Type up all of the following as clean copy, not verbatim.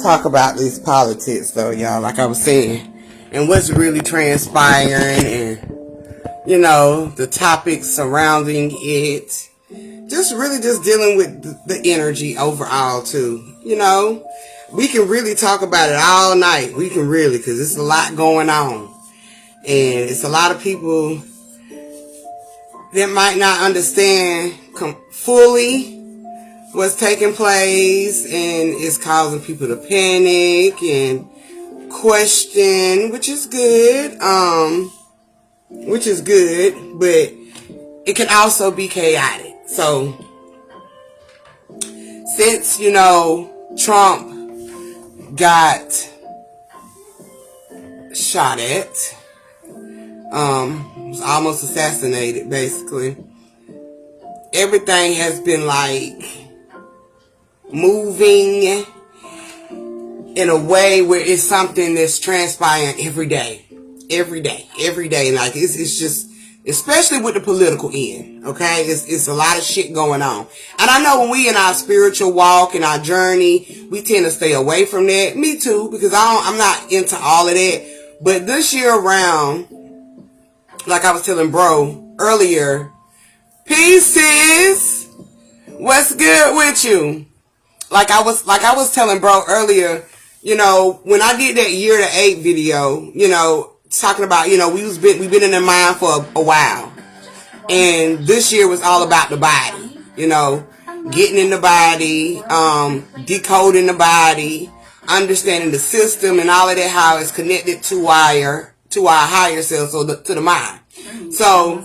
talk about these politics though, y'all, like I was saying, and what's really transpiring, and the topics surrounding it. Just really just dealing with the energy overall too. We can really talk about it all night. We can really, because it's a lot going on. And it's a lot of people that might not understand fully what's taking place, and it's causing people to panic and question, which is good. But it can also be chaotic. So, since, Trump got shot at, was almost assassinated, basically, everything has been like moving in a way where it's something that's transpiring every day. Like it's just, especially with the political end, okay? It's a lot of shit going on. And I know when we in our spiritual walk and our journey, we tend to stay away from that. Me too, because I'm not into all of that. But this year around, like I was telling bro earlier, pieces, what's good with you? Like I was telling bro earlier, when I did that year to 8 video, talking about, we've been in their mind for a while. And this year was all about the body, getting in the body, decoding the body, understanding the system and all of that, how it's connected to our higher self, so to the mind. So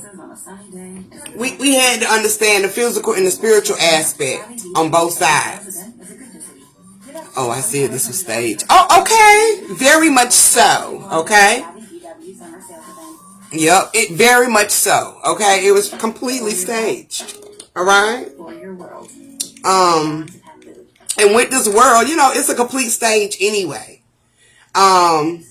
we had to understand the physical and the spiritual aspect on both sides. Oh, I see it. This was staged. Oh, okay. Very much so. Okay. Yep. It very much so. Okay. It was completely staged. All right. And with this world, it's a complete stage anyway. And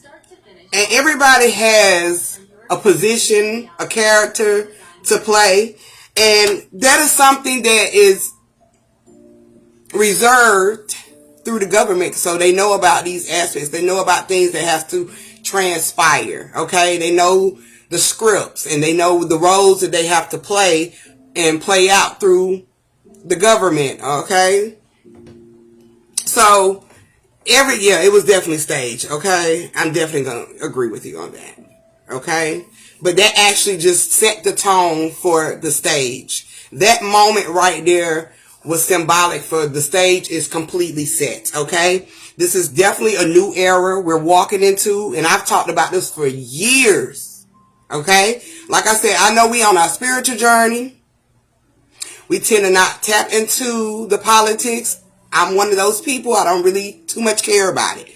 everybody has a position, a character to play. And that is something that is reserved through the government, so they know about these aspects. They know about things that have to transpire. Okay, they know the scripts and they know the roles that they have to play and play out through the government. Okay, so it was definitely staged. Okay, I'm definitely gonna agree with you on that. Okay, but that actually just set the tone for the stage. That moment right there was symbolic for the stage is completely set. Okay, this is definitely a new era we're walking into, and I've talked about this for years. Okay, like I said, I know we on our spiritual journey. We tend to not tap into the politics. I'm one of those people. I don't really too much care about it.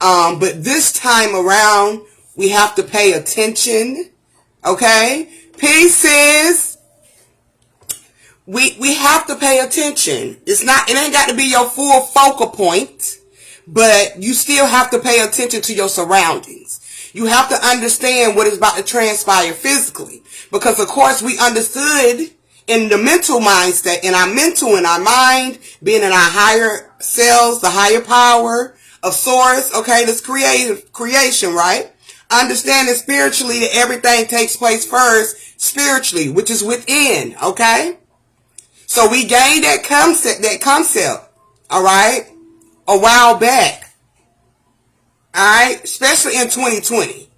But this time around, we have to pay attention. Okay, pieces. We have to pay attention. It ain't got to be your full focal point, but you still have to pay attention to your surroundings. You have to understand what is about to transpire physically, because of course we understood in the mental mindset, in our mental, in our mind, being in our higher selves, the higher power of source, okay, this creation, right? Understanding spiritually that everything takes place first spiritually, which is within, okay? So we gained that concept, all right, a while back, all right, especially in 2020,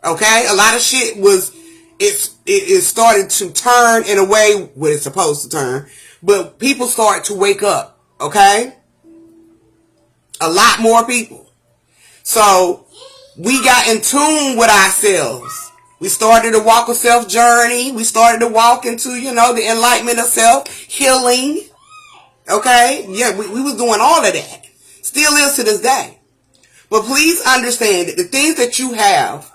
okay? A lot of shit it started to turn in a way where it's supposed to turn, but people start to wake up, okay? A lot more people. So we got in tune with ourselves. We started to walk a self journey. We started to walk into, the enlightenment of self, healing. Okay? Yeah, we was doing all of that. Still is to this day. But please understand that the things that you have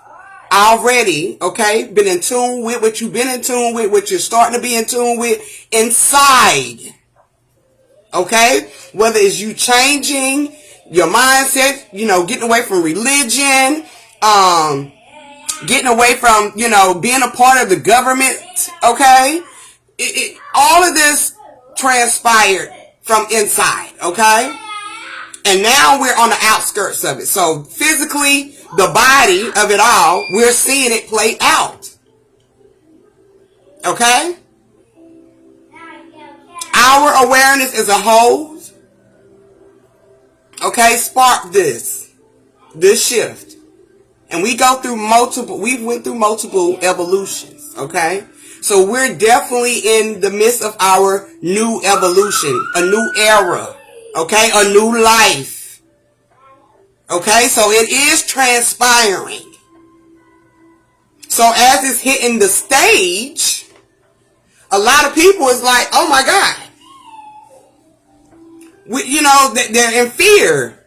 already, okay, been in tune with, what you've been in tune with, what you're starting to be in tune with inside. Okay? Whether it's you changing your mindset, getting away from religion, getting away from, being a part of the government, okay? All of this transpired from inside, okay? And now we're on the outskirts of it. So physically, the body of it all, we're seeing it play out. Okay? Our awareness as a whole, okay, spark this shift. And we went through multiple evolutions, okay? So we're definitely in the midst of our new evolution, a new era, okay? A new life, okay? So it is transpiring. So as it's hitting the stage, a lot of people is like, oh my God. They're in fear.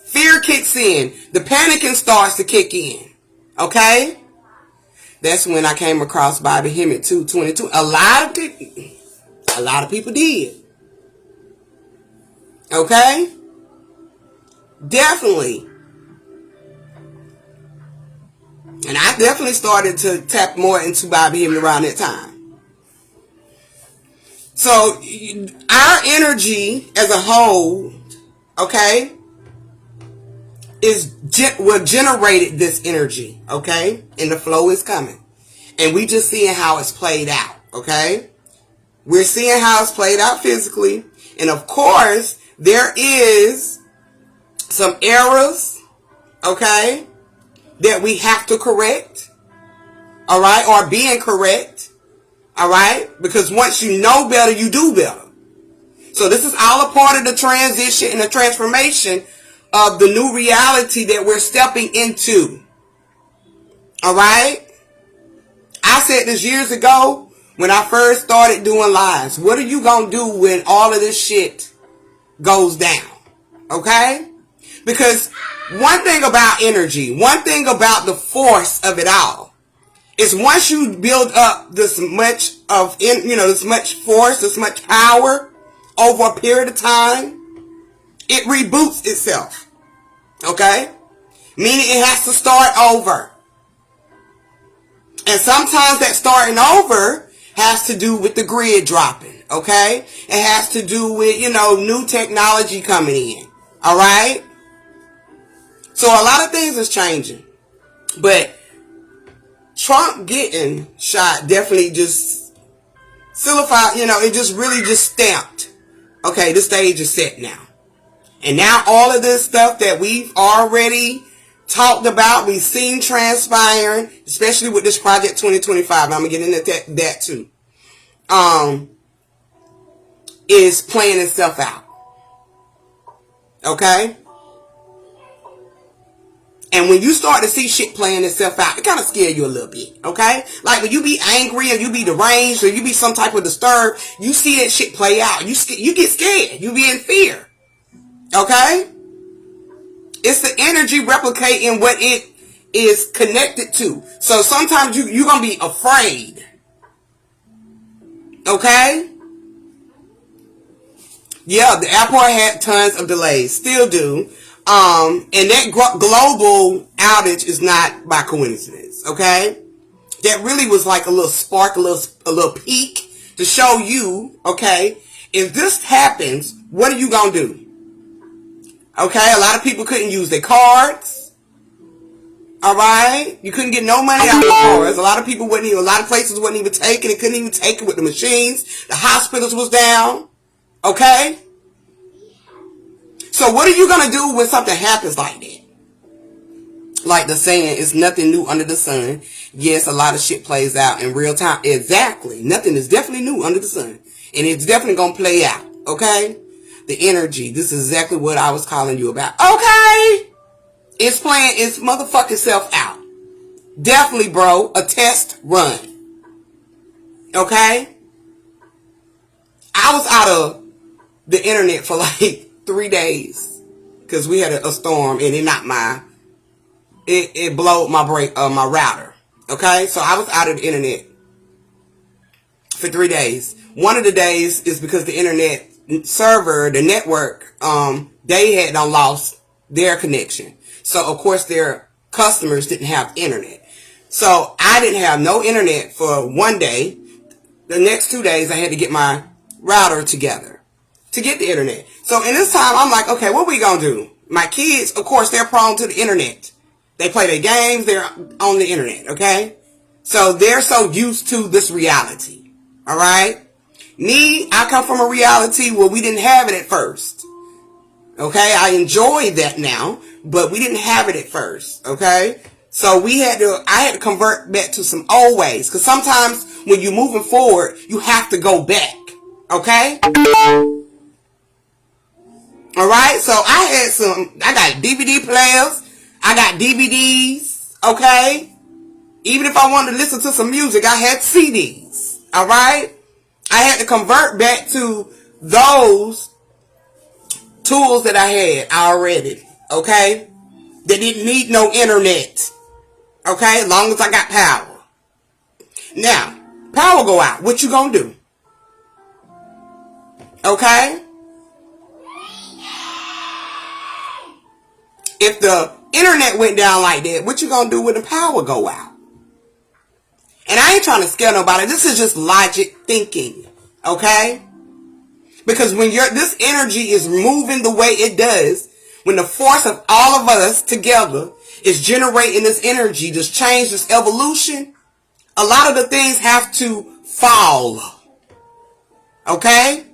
Fear kicks in. The panicking starts to kick in. Okay? That's when I came across Bobby Hemmett 222. A lot of people did. Okay? Definitely. And I definitely started to tap more into Bobby Hemmett around that time. So, our energy as a whole, okay, generated this energy, okay? And the flow is coming. And we just seeing how it's played out, okay? We're seeing how it's played out physically. And of course, there is some errors, okay, that we have to correct, all right, or being correct, all right? Because once you know better, you do better. So this is all a part of the transition and the transformation of the new reality that we're stepping into. All right? I said this years ago when I first started doing lives. What are you going to do when all of this shit goes down? Okay? Because one thing about energy, one thing about the force of it all, is once you build up this much force, this much power over a period of time, it reboots itself. Okay? Meaning it has to start over. And sometimes that starting over has to do with the grid dropping. Okay? It has to do with, new technology coming in. Alright? So a lot of things is changing. But Trump getting shot definitely just solidified, it just really just stamped. Okay, the stage is set now. And now all of this stuff that we've already talked about, we've seen transpiring, especially with this Project 2025, I'm going to get into that too, is playing itself out. Okay? And when you start to see shit playing itself out, it kind of scare you a little bit, okay? Like when you be angry or you be deranged or you be some type of disturbed, you see that shit play out. You get scared. You be in fear. Okay? It's the energy replicating what it is connected to. So sometimes you're going to be afraid. Okay? Yeah, the airport had tons of delays. Still do. And that global outage is not by coincidence. Okay? That really was like a little spark, a little peak to show you, okay, if this happens, what are you going to do? Okay, a lot of people couldn't use their cards. Alright? You couldn't get no money out of the cards. A lot of places wouldn't even take it. They couldn't even take it with the machines. The hospitals was down. Okay? So what are you going to do when something happens like that? Like the saying, it's nothing new under the sun. Yes, a lot of shit plays out in real time. Exactly. Nothing is definitely new under the sun. And it's definitely going to play out. Okay? The energy. This is exactly what I was calling you about. Okay. It's playing its motherfucking self out. Definitely, bro. A test run. Okay. I was out of the internet for like 3 days. Because we had a storm and it knocked it blowed my router. Okay. So I was out of the internet for 3 days. One of the days is because the internet server, the network, they had lost their connection. So of course their customers didn't have internet. So I didn't have no internet for 1 day. The next 2 days I had to get my router together to get the internet. So in this time, I'm like, okay, what we gonna do? My kids, of course, they're prone to the internet. They play their games, they're on the internet, okay? So they're so used to this reality, all right? Me, I come from a reality where we didn't have it at first, okay? I enjoy that now, but we didn't have it at first, okay? So I had to convert back to some old ways, because sometimes when you're moving forward, you have to go back, okay? All right, so I got DVD players, I got DVDs, okay? Even if I wanted to listen to some music, I had CDs, all right? I had to convert back to those tools that I had already, okay? That didn't need no internet, okay? As long as I got power. Now, power go out, what you gonna do? Okay? If the internet went down like that, what you gonna do when the power go out? And I ain't trying to scare nobody. This is just logic thinking, okay? Because when this energy is moving the way it does, when the force of all of us together is generating this energy, this change, this evolution, a lot of the things have to fall, okay?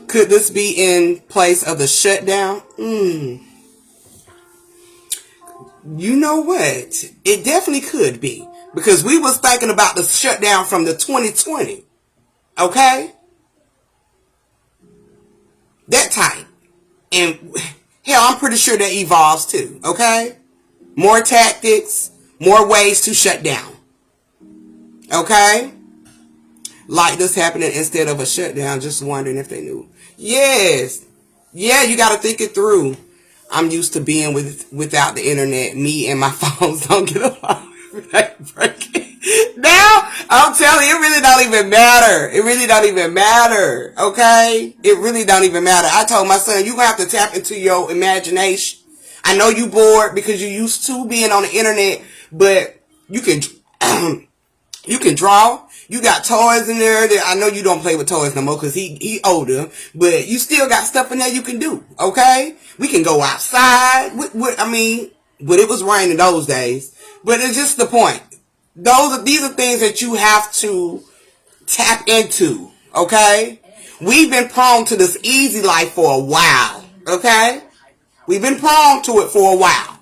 Could this be in place of the shutdown? You know what? It definitely could be. Because we was thinking about the shutdown from the 2020. Okay? That type. And hell, I'm pretty sure that evolves too. Okay? More tactics, more ways to shut down. Okay? Like this happening instead of a shutdown, just wondering if they knew. Yes. Yeah, you got to think it through. I'm used to being without the internet. Me and my phones don't get along. Now, I'm telling you, it really don't even matter. It really don't even matter. Okay? It really don't even matter. I told my son, you're going to have to tap into your imagination. I know you bored because you're used to being on the internet, but you can, you can draw. You got toys in there that I know you don't play with toys no more because he older, but you still got stuff in there you can do, okay? We can go outside. But it was raining those days. But it's just the point. These are things that you have to tap into, okay? We've been prone to this easy life for a while, okay? We've been prone to it for a while.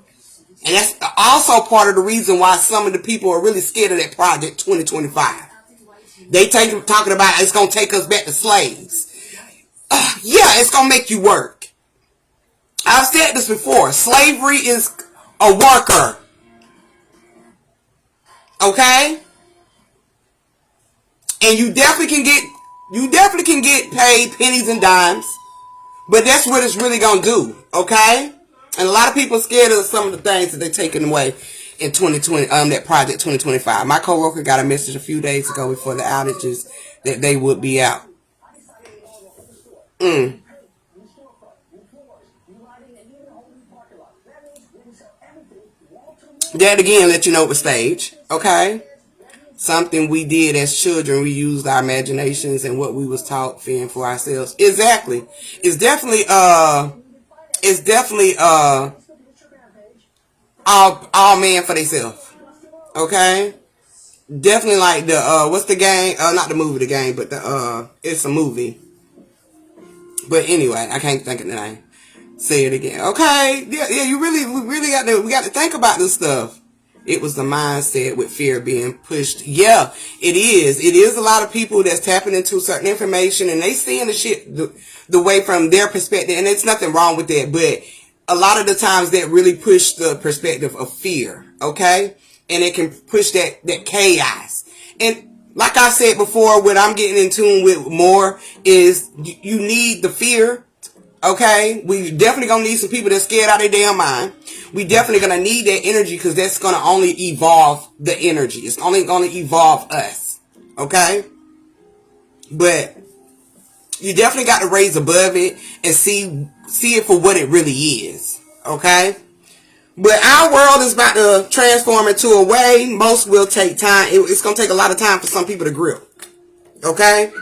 And that's also part of the reason why some of the people are really scared of that Project 2025. They talking about it's going to take us back to slaves. Yeah, it's going to make you work. I've said this before. Slavery is a worker. Okay? And you definitely can get paid pennies and dimes. But that's what it's really going to do. Okay? And a lot of people are scared of some of the things that they're taking away in 2020, that Project 2025. My coworker got a message a few days ago before the outages that they would be out. That again let you know it was staged. Okay? Something we did as children. We used our imaginations and what we was taught fearing for ourselves. Exactly. It's definitely all man for themselves. Okay? Definitely like the what's the game? Not the movie, the game, but the it's a movie. But anyway, I can't think of the name. Say it again. Okay? Yeah, we got to think about this stuff. It was the mindset with fear being pushed. Yeah, it is. It is a lot of people that's tapping into certain information and they seeing the shit the way from their perspective, and there's nothing wrong with that, but a lot of the times that really push the perspective of fear, okay? And it can push that chaos. And like I said before, what I'm getting in tune with more is you need the fear, okay? We definitely gonna need some people that's scared out of their damn mind. We definitely gonna need that energy because that's gonna only evolve the energy. It's only gonna evolve us, okay? But you definitely got to raise above it and see it for what it really is, okay? But our world is about to transform into a way. Most will take time. It's going to take a lot of time for some people to grip, okay?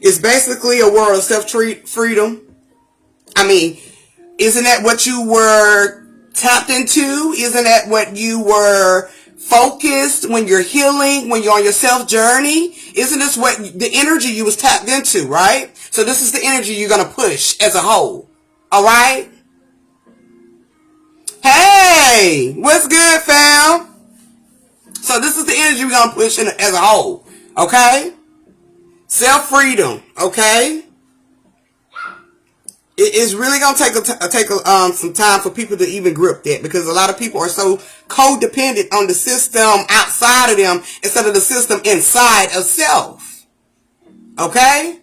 It's basically a world of self-freedom. I mean, isn't that what you were tapped into? Isn't that what you were focused when you're healing, when you're on your self journey? Isn't this what the energy you was tapped into, right? So this is the energy you're going to push as a whole. All right? Hey, what's good, fam? So this is the energy we're going to push as a whole. Okay? Self-freedom. Okay? It's really going to take some time for people to even grip that, because a lot of people are so codependent on the system outside of them instead of the system inside of self. Okay?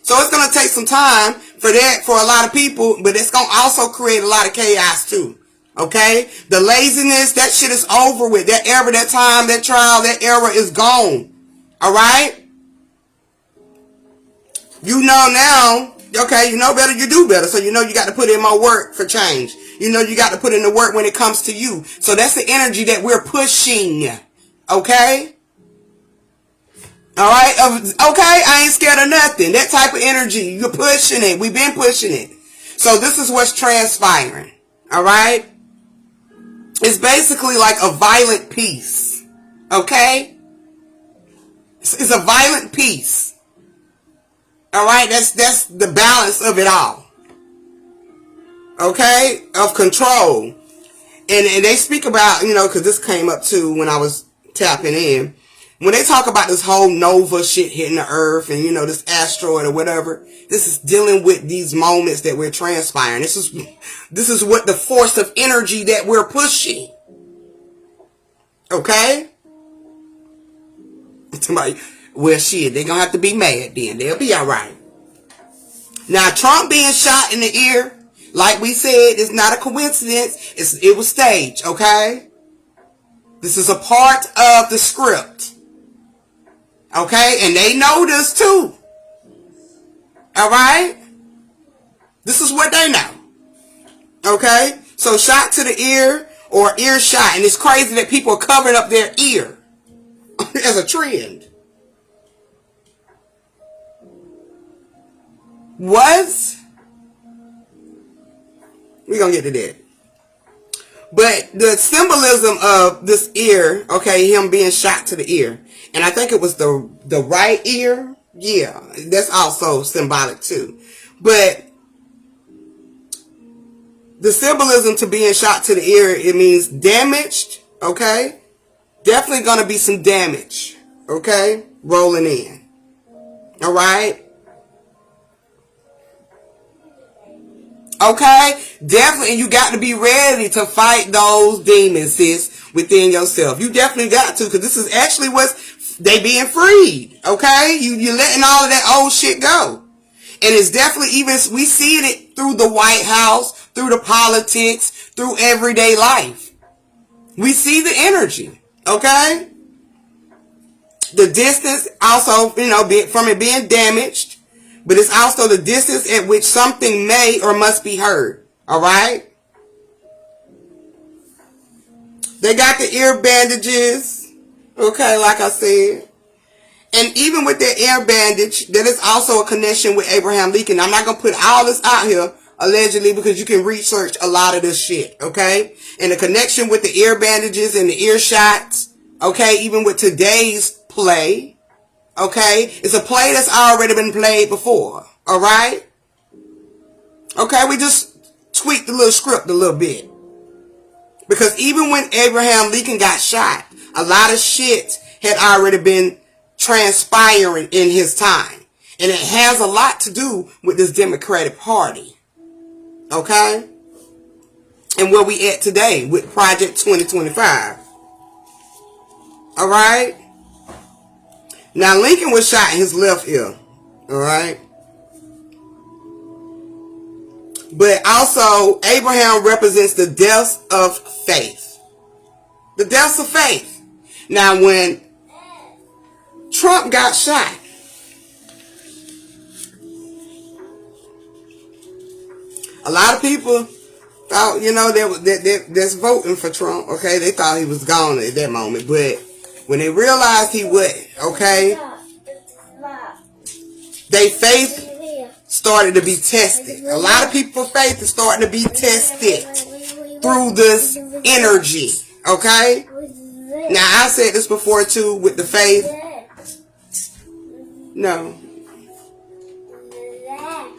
So it's going to take some time for that for a lot of people, but it's going to also create a lot of chaos too. Okay? The laziness, that shit is over with. That era, that time, that trial, that era is gone. Alright? You know now, okay, you know better, you do better. So you know you got to put in more work for change. You know you got to put in the work when it comes to you. So that's the energy that we're pushing. Okay? Alright? Okay, I ain't scared of nothing. That type of energy, you're pushing it. We've been pushing it. So this is what's transpiring. Alright? It's basically like a violent peace. Okay? It's a violent peace. Alright? That's the balance of it all. Okay? Of control. And they speak about, you know, because this came up too when I was tapping in. When they talk about this whole nova shit hitting the earth and, you know, this asteroid or whatever, this is dealing with these moments that we're transpiring. This is what the force of energy that we're pushing. Okay? Somebody, well, shit, they're going to have to be mad then. They'll be all right. Now, Trump being shot in the ear, like we said, is not a coincidence. It was staged, okay? This is a part of the script. Okay? And they know this too. Alright? This is what they know. Okay? So shot to the ear or ear shot. And it's crazy that people are covering up their ear as a trend. Was? We're going to get to that. But the symbolism of this ear, okay, him being shot to the ear. And I think it was the right ear. Yeah, that's also symbolic too. But the symbolism to being shot to the ear, it means damaged, okay? Definitely going to be some damage, okay? Rolling in. All right? Okay? Definitely, you got to be ready to fight those demons, sis, within yourself. You definitely got to, because this is actually what's they being freed. Okay? You're letting all of that old shit go. And it's definitely even, we see it through the White House, through the politics, through everyday life. We see the energy. Okay? The distance also, you know, from it being damaged. But it's also the distance at which something may or must be heard. Alright? They got the ear bandages. Okay, like I said. And even with their ear bandage, that is also a connection with Abraham Lincoln. I'm not going to put all this out here, allegedly, because you can research a lot of this shit. Okay? And the connection with the ear bandages and the ear shots. Okay? Even with today's play. Okay? It's a play that's already been played before. Alright? Okay? We just tweaked the little script a little bit. Because even when Abraham Lincoln got shot, a lot of shit had already been transpiring in his time. And it has a lot to do with this Democratic Party. Okay? And where we at today with Project 2025. Alright? Now, Lincoln was shot in his left ear. Alright? But also, Abraham represents the deaths of faith. The deaths of faith. Now, when Trump got shot, a lot of people thought, you know, that's voting for Trump, okay? They thought he was gone at that moment. But when they realized he wasn't, okay? Their faith started to be tested. A lot of people's faith is starting to be tested through this energy. Okay? Now, I said this before too with the faith. No.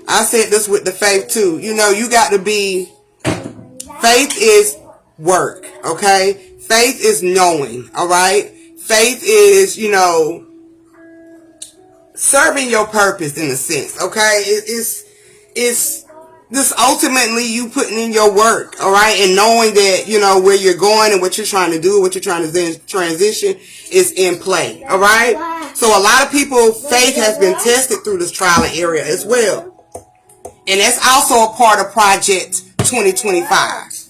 I said this with the faith too. You know, you got to be, faith is work, okay? Faith is knowing, all right? Faith is, you know, serving your purpose in a sense, okay? It's this ultimately you putting in your work, all right? And knowing that, you know, where you're going and what you're trying to do, what you're trying to transition is in play, all right? So a lot of people, faith has been tested through this trial and error as well. And that's also a part of Project 2025.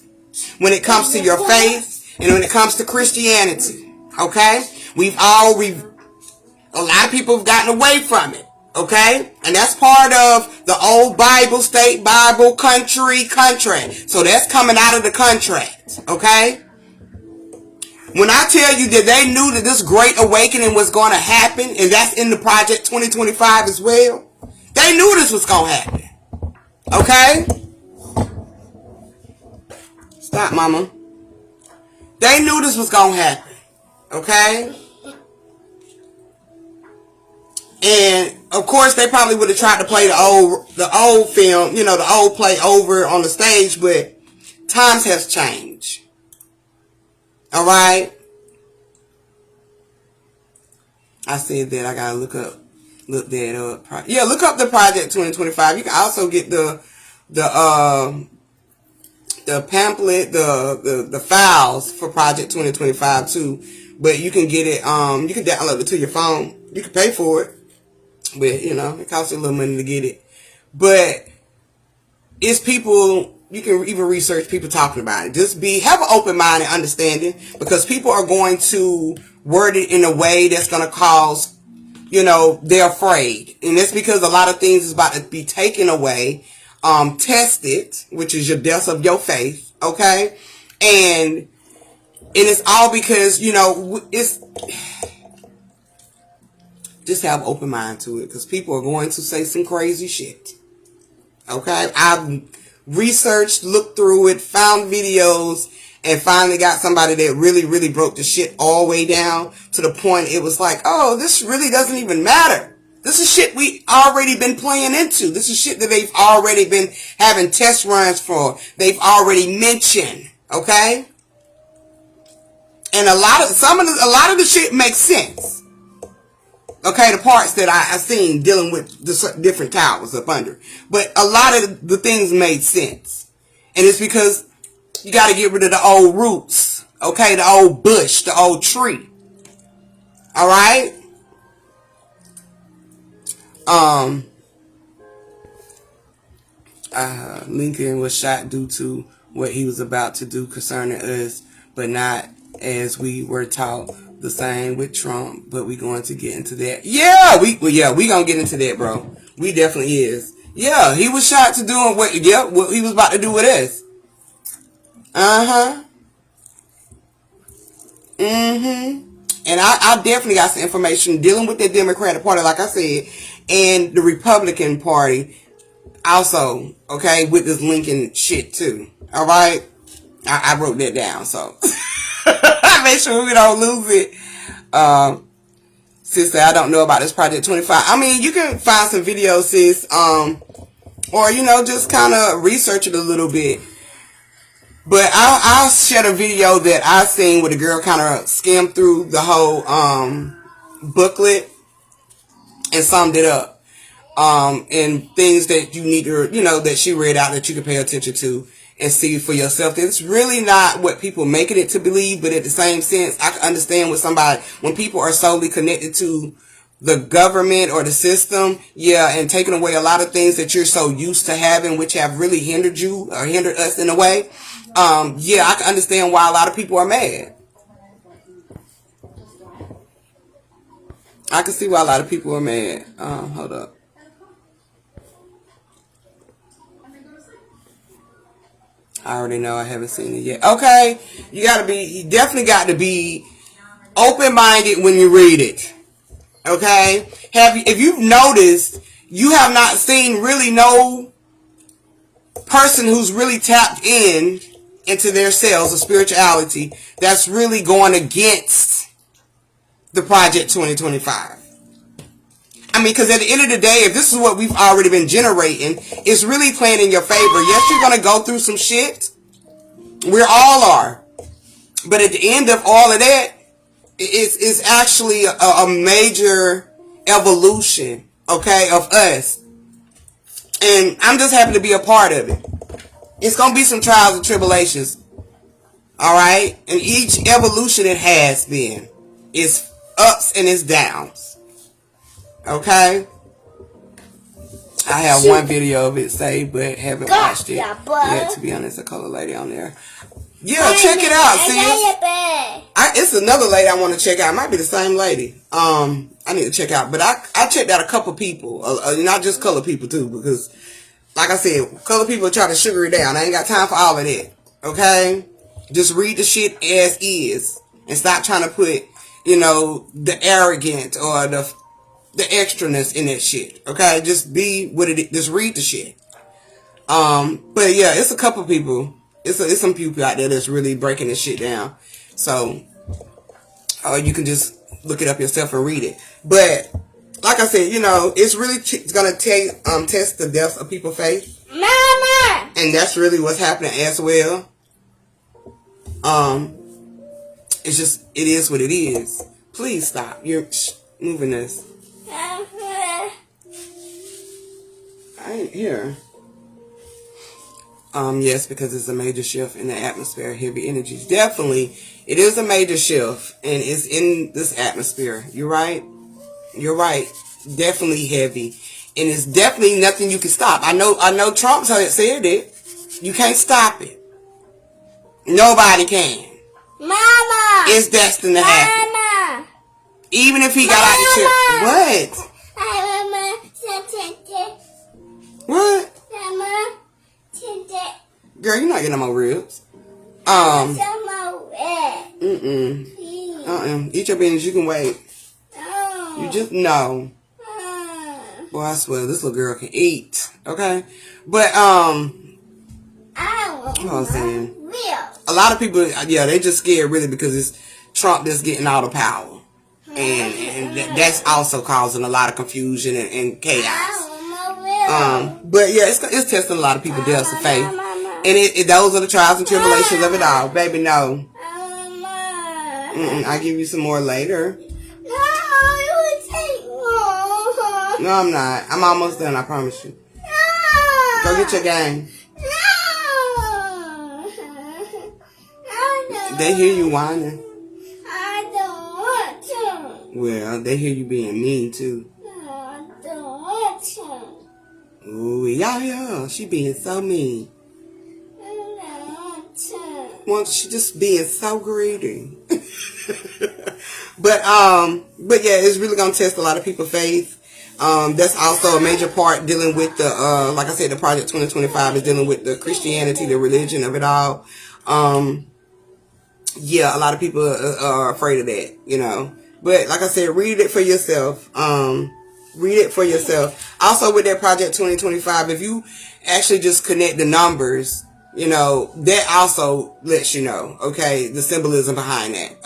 When it comes to your faith and when it comes to Christianity, okay? A lot of people have gotten away from it, okay? And that's part of the old Bible, state Bible, country contract. So that's coming out of the contract, okay? When I tell you that they knew that this great awakening was going to happen, and that's in the Project 2025 as well, they knew this was going to happen, okay? Stop, mama. They knew this was going to happen, okay? And of course, they probably would have tried to play the old film, you know, the old play over on the stage, but times has changed. All right. I said that I gotta look that up. Yeah, look up the Project 2025. You can also get the pamphlet, the files for Project 2025 too. But you can get it. You can download it to your phone. You can pay for it. But, you know, it costs you a little money to get it. But it's people, you can even research people talking about it. Just have an open mind and understanding, because people are going to word it in a way that's going to cause, you know, they're afraid. And that's because a lot of things is about to be taken away, tested, which is your death of your faith, okay? And it's all because, you know, just have an open mind to it, because people are going to say some crazy shit. Okay? I've researched, looked through it, found videos, and finally got somebody that really, really broke the shit all the way down to the point it was like, oh, this really doesn't even matter. This is shit we already been playing into. This is shit that they've already been having test runs for. They've already mentioned. Okay? And a lot of the shit makes sense. Okay, the parts that I've seen dealing with the different towers up under. But a lot of the things made sense. And it's because you got to get rid of the old roots. Okay, the old bush, the old tree. Alright? Lincoln was shot due to what he was about to do concerning us, but not as we were taught. The same with Trump, but we going to get into that. Yeah, we gonna get into that, bro. We definitely is. Yeah, he was shot to doing what he was about to do with us. And I definitely got some information dealing with the Democratic Party, like I said, and the Republican Party also, okay, with this Lincoln shit too. Alright? I wrote that down, so make sure we don't lose it. Sister, I don't know about this Project 25. I mean, you can find some videos, sis, or, you know, just kind of research it a little bit. But I'll share a video that I seen where the girl kind of skimmed through the whole booklet and summed it up. And things that you need to, you know, that she read out that you can pay attention to and see for yourself. It's really not what people making it to believe, but at the same sense, I can understand when people are solely connected to the government or the system, yeah, and taking away a lot of things that you're so used to having, which have really hindered you or hindered us in a way. Yeah, I can understand why a lot of people are mad. I can see why a lot of people are mad. Hold up. I already know, I haven't seen it yet. Okay, you definitely got to be open-minded when you read it. Okay? If you've noticed, you have not seen really no person who's really tapped into their selves of spirituality that's really going against the Project 2025. I mean, because at the end of the day, if this is what we've already been generating, it's really playing in your favor. Yes, you're going to go through some shit. We all are. But at the end of all of that, it's actually a major evolution, okay, of us. And I'm just happy to be a part of it. It's going to be some trials and tribulations. All right? And each evolution it has been is ups and it's downs. Okay? I have one video of it saved, but haven't watched it yet, to be honest. A color lady on there. Yeah, check it out, sis. It's another lady I want to check out. It might be the same lady. I need to check out. But I checked out a couple people. Not just color people, too. Because, like I said, color people try to sugar it down. I ain't got time for all of that. Okay? Just read the shit as is. And stop trying to put, the arrogant or the extraness in that shit. Okay? Just be what it is. Just read the shit. But yeah, it's a couple people. It's some people out there that's really breaking this shit down. So, you can just look it up yourself and read it. But, like I said, it's really going to test the depth of people's faith. Mama! And that's really what's happening as well. It's just, it is what it is. Please stop. You're moving this. I ain't here. Yes, because it's a major shift in the atmosphere, heavy energies. Definitely, it is a major shift, and it's in this atmosphere. You're right. You're right. Definitely heavy, and it's definitely nothing you can stop. I know Trump said it. You can't stop it. Nobody can. Mama! It's destined to happen. Mama! Even if he got out the chair. What? What? Mama. Girl, you're not getting no more ribs. Eat your beans. You can wait. No. You just no. Boy, I swear this little girl can eat. Okay, but what I was saying. A lot of people, yeah, they just scared really because it's Trump that's getting all the power, and that's also causing a lot of confusion and chaos. But yeah, it's testing a lot of people's depths of faith. And those are the trials and tribulations of it all. Baby, no. I'll give you some more later. No, it would take more. No, I'm not. I'm almost done, I promise you. No. Go get your game. No. They hear you whining. I don't want to. Well, they hear you being mean, too. No, I don't want to. Ooh, yeah. She being so mean. Well, she just being so greedy. But yeah, it's really gonna test a lot of people's faith. That's also a major part dealing with the like I said, the Project 2025 is dealing with the Christianity, the religion of it all. Yeah, a lot of people are afraid of that, But like I said, read it for yourself. Read it for yourself. Also, with that Project 2025, if you actually just connect the numbers, that also lets you know, okay, the symbolism behind that.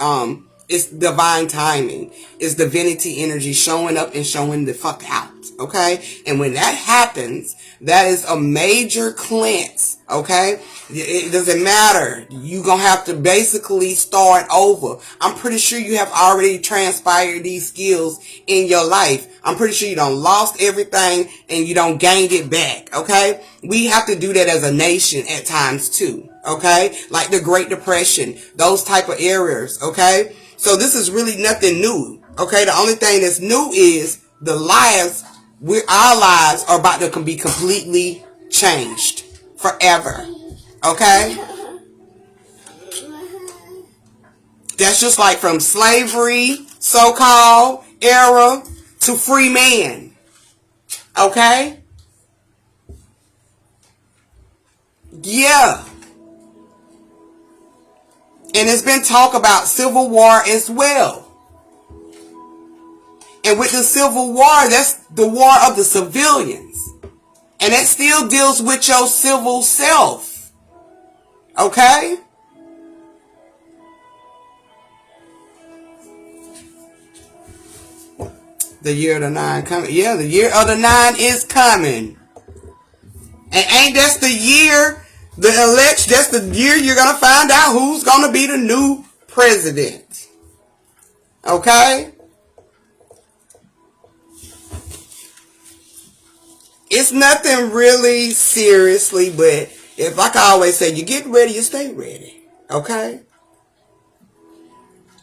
It's divine timing. It's divinity energy showing up and showing the fuck out, okay? And when that happens, that is a major cleanse, okay? It doesn't matter. You're going to have to basically start over. I'm pretty sure you have already transpired these skills in your life. I'm pretty sure you done lost everything and you done gained it back, okay? We have to do that as a nation at times too, okay? Like the Great Depression, those type of areas, okay? So this is really nothing new, okay? The only thing that's new is our lives are about to be completely changed forever, okay? That's just like from slavery, so-called era, to free man, okay? Yeah. And it's been talk about civil war as well. And with the Civil War, that's the war of the civilians. And that still deals with your civil self. Okay? The year of the 9 coming. Yeah, the year of the 9 is coming. And ain't that's the year, the election, that's the year you're going to find out who's going to be the new president. Okay? It's nothing really seriously, but if, like I always say, you get ready, you stay ready. Okay?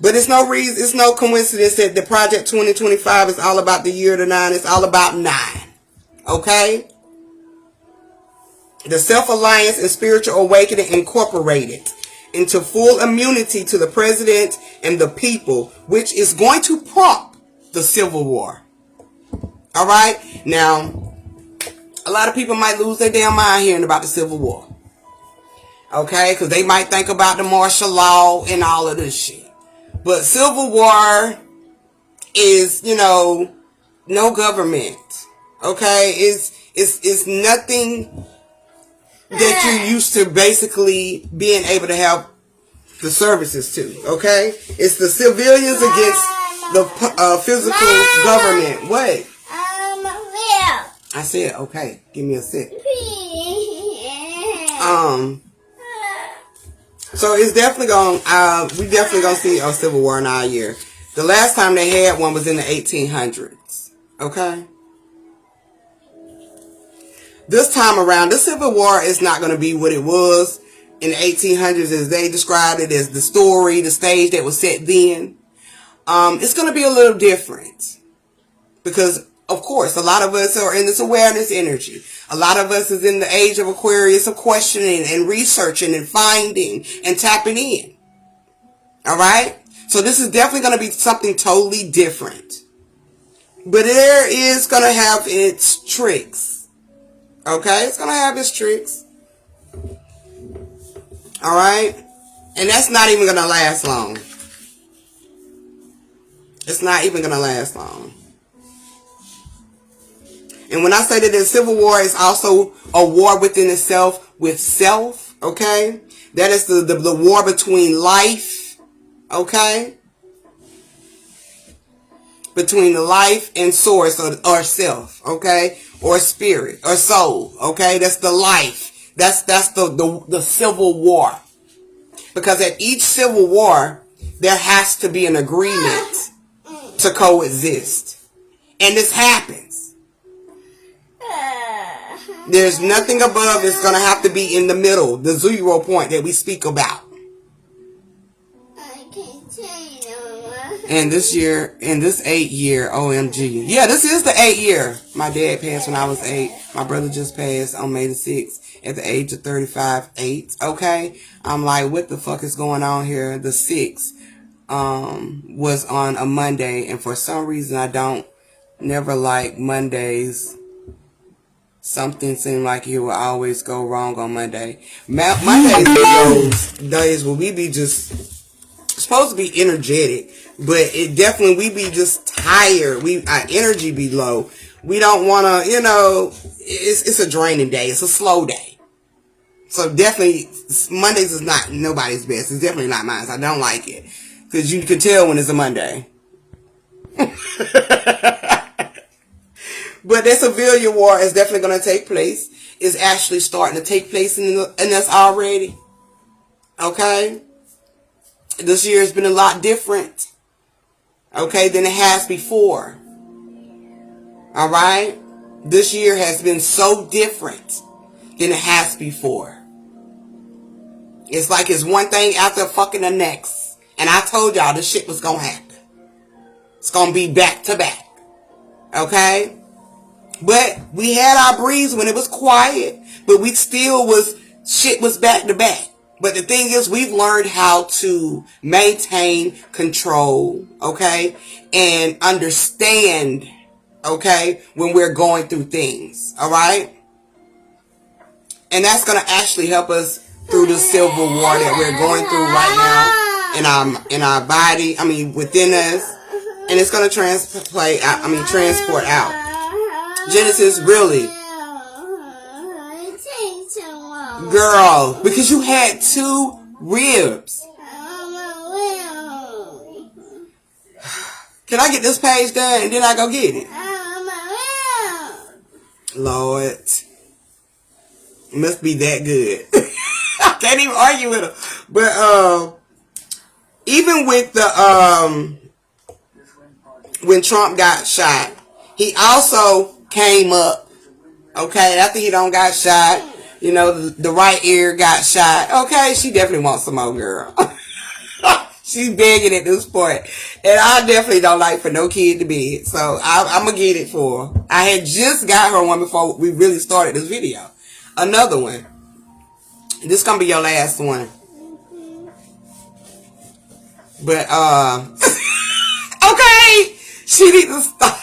But it's no reason, it's no coincidence that the Project 2025 is all about the year of the 9. It's all about 9. Okay? The Self-Alliance and Spiritual Awakening incorporated into full immunity to the president and the people, which is going to prompt the Civil War. Alright? Now, a lot of people might lose their damn mind hearing about the Civil War. Okay? Because they might think about the martial law and all of this shit. But Civil War is, no government. Okay? It's nothing that you're used to basically being able to have the services to. Okay? It's the civilians against the physical government. What? I said, okay, give me a sec. So it's definitely we definitely gonna see a Civil War in our year. The last time they had one was in the 1800s. Okay? This time around, the Civil War is not gonna be what it was in the 1800s as they described it, as the story, the stage that was set then. It's gonna be a little different. Because of course, a lot of us are in this awareness energy. A lot of us is in the age of Aquarius of questioning and researching and finding and tapping in. Alright? So this is definitely going to be something totally different. But there is going to have its tricks. Okay? It's going to have its tricks. Alright? And that's not even going to last long. It's not even going to last long. And when I say that the Civil War is also a war within itself with self, okay? That is the war between life, okay? Between the life and source or self, okay? Or spirit or soul, okay? That's the life. That's the Civil War. Because at each Civil War, there has to be an agreement to coexist. And this happens. There's nothing above. It's going to have to be in the middle. The 0 point that we speak about. And this year, in this 8 year, OMG. Yeah, this is the 8 year. My dad passed when I was 8. My brother just passed on May the 6th at the age of 35. 8. Okay? I'm like, what the fuck is going on here? The 6th was on a Monday. And for some reason, I don't never like Mondays. Something seemed like it will always go wrong on Monday. Mondays are those days where we be just supposed to be energetic, but it definitely we be just tired. Our energy be low. We don't want to, it's a draining day. It's a slow day. So definitely Mondays is not nobody's best. It's definitely not mine. So I don't like it because you can tell when it's a Monday. But that civilian war is definitely going to take place. It's actually starting to take place in us already. Okay? This year has been a lot different. Okay? Than it has before. Alright? This year has been so different than it has before. It's like it's one thing after fucking the next. And I told y'all this shit was going to happen. It's going to be back to back. Okay? But we had our breeze when it was quiet, but we still shit was back to back. But the thing is, we've learned how to maintain control, okay, and understand, okay, when we're going through things, all right? And that's going to actually help us through the Civil War that we're going through right now in our body, within us. And it's going to transport out. Genesis, really? Girl, because you had 2 ribs. Can I get this page done and then I go get it? Lord. It must be that good. I can't even argue with her. But even with the when Trump got shot, he also came up, okay, after he got shot, you know, the right ear got shot. Okay, she definitely wants some more, girl. She's begging at this point. And I definitely don't like for no kid to beg. So I'm going to get it for her. I had just got her one before we really started this video. Another one. This going to be your last one. But, okay. She needs to stop.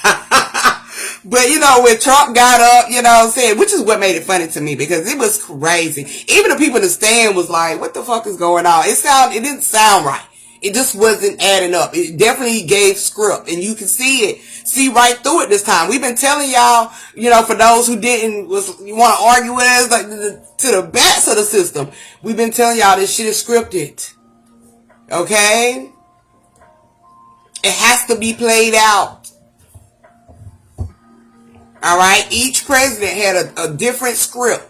But, you know, when Trump got up, you know what I'm saying, which is what made it funny to me, because it was crazy. Even the people in the stand was like, what the fuck is going on? It didn't sound right. It just wasn't adding up. It definitely gave script, and you can see right through it this time. We've been telling y'all, you know, for those who you want to argue with us, like to the backs of the system, we've been telling y'all this shit is scripted. Okay? It has to be played out. Alright? Each president had a different script.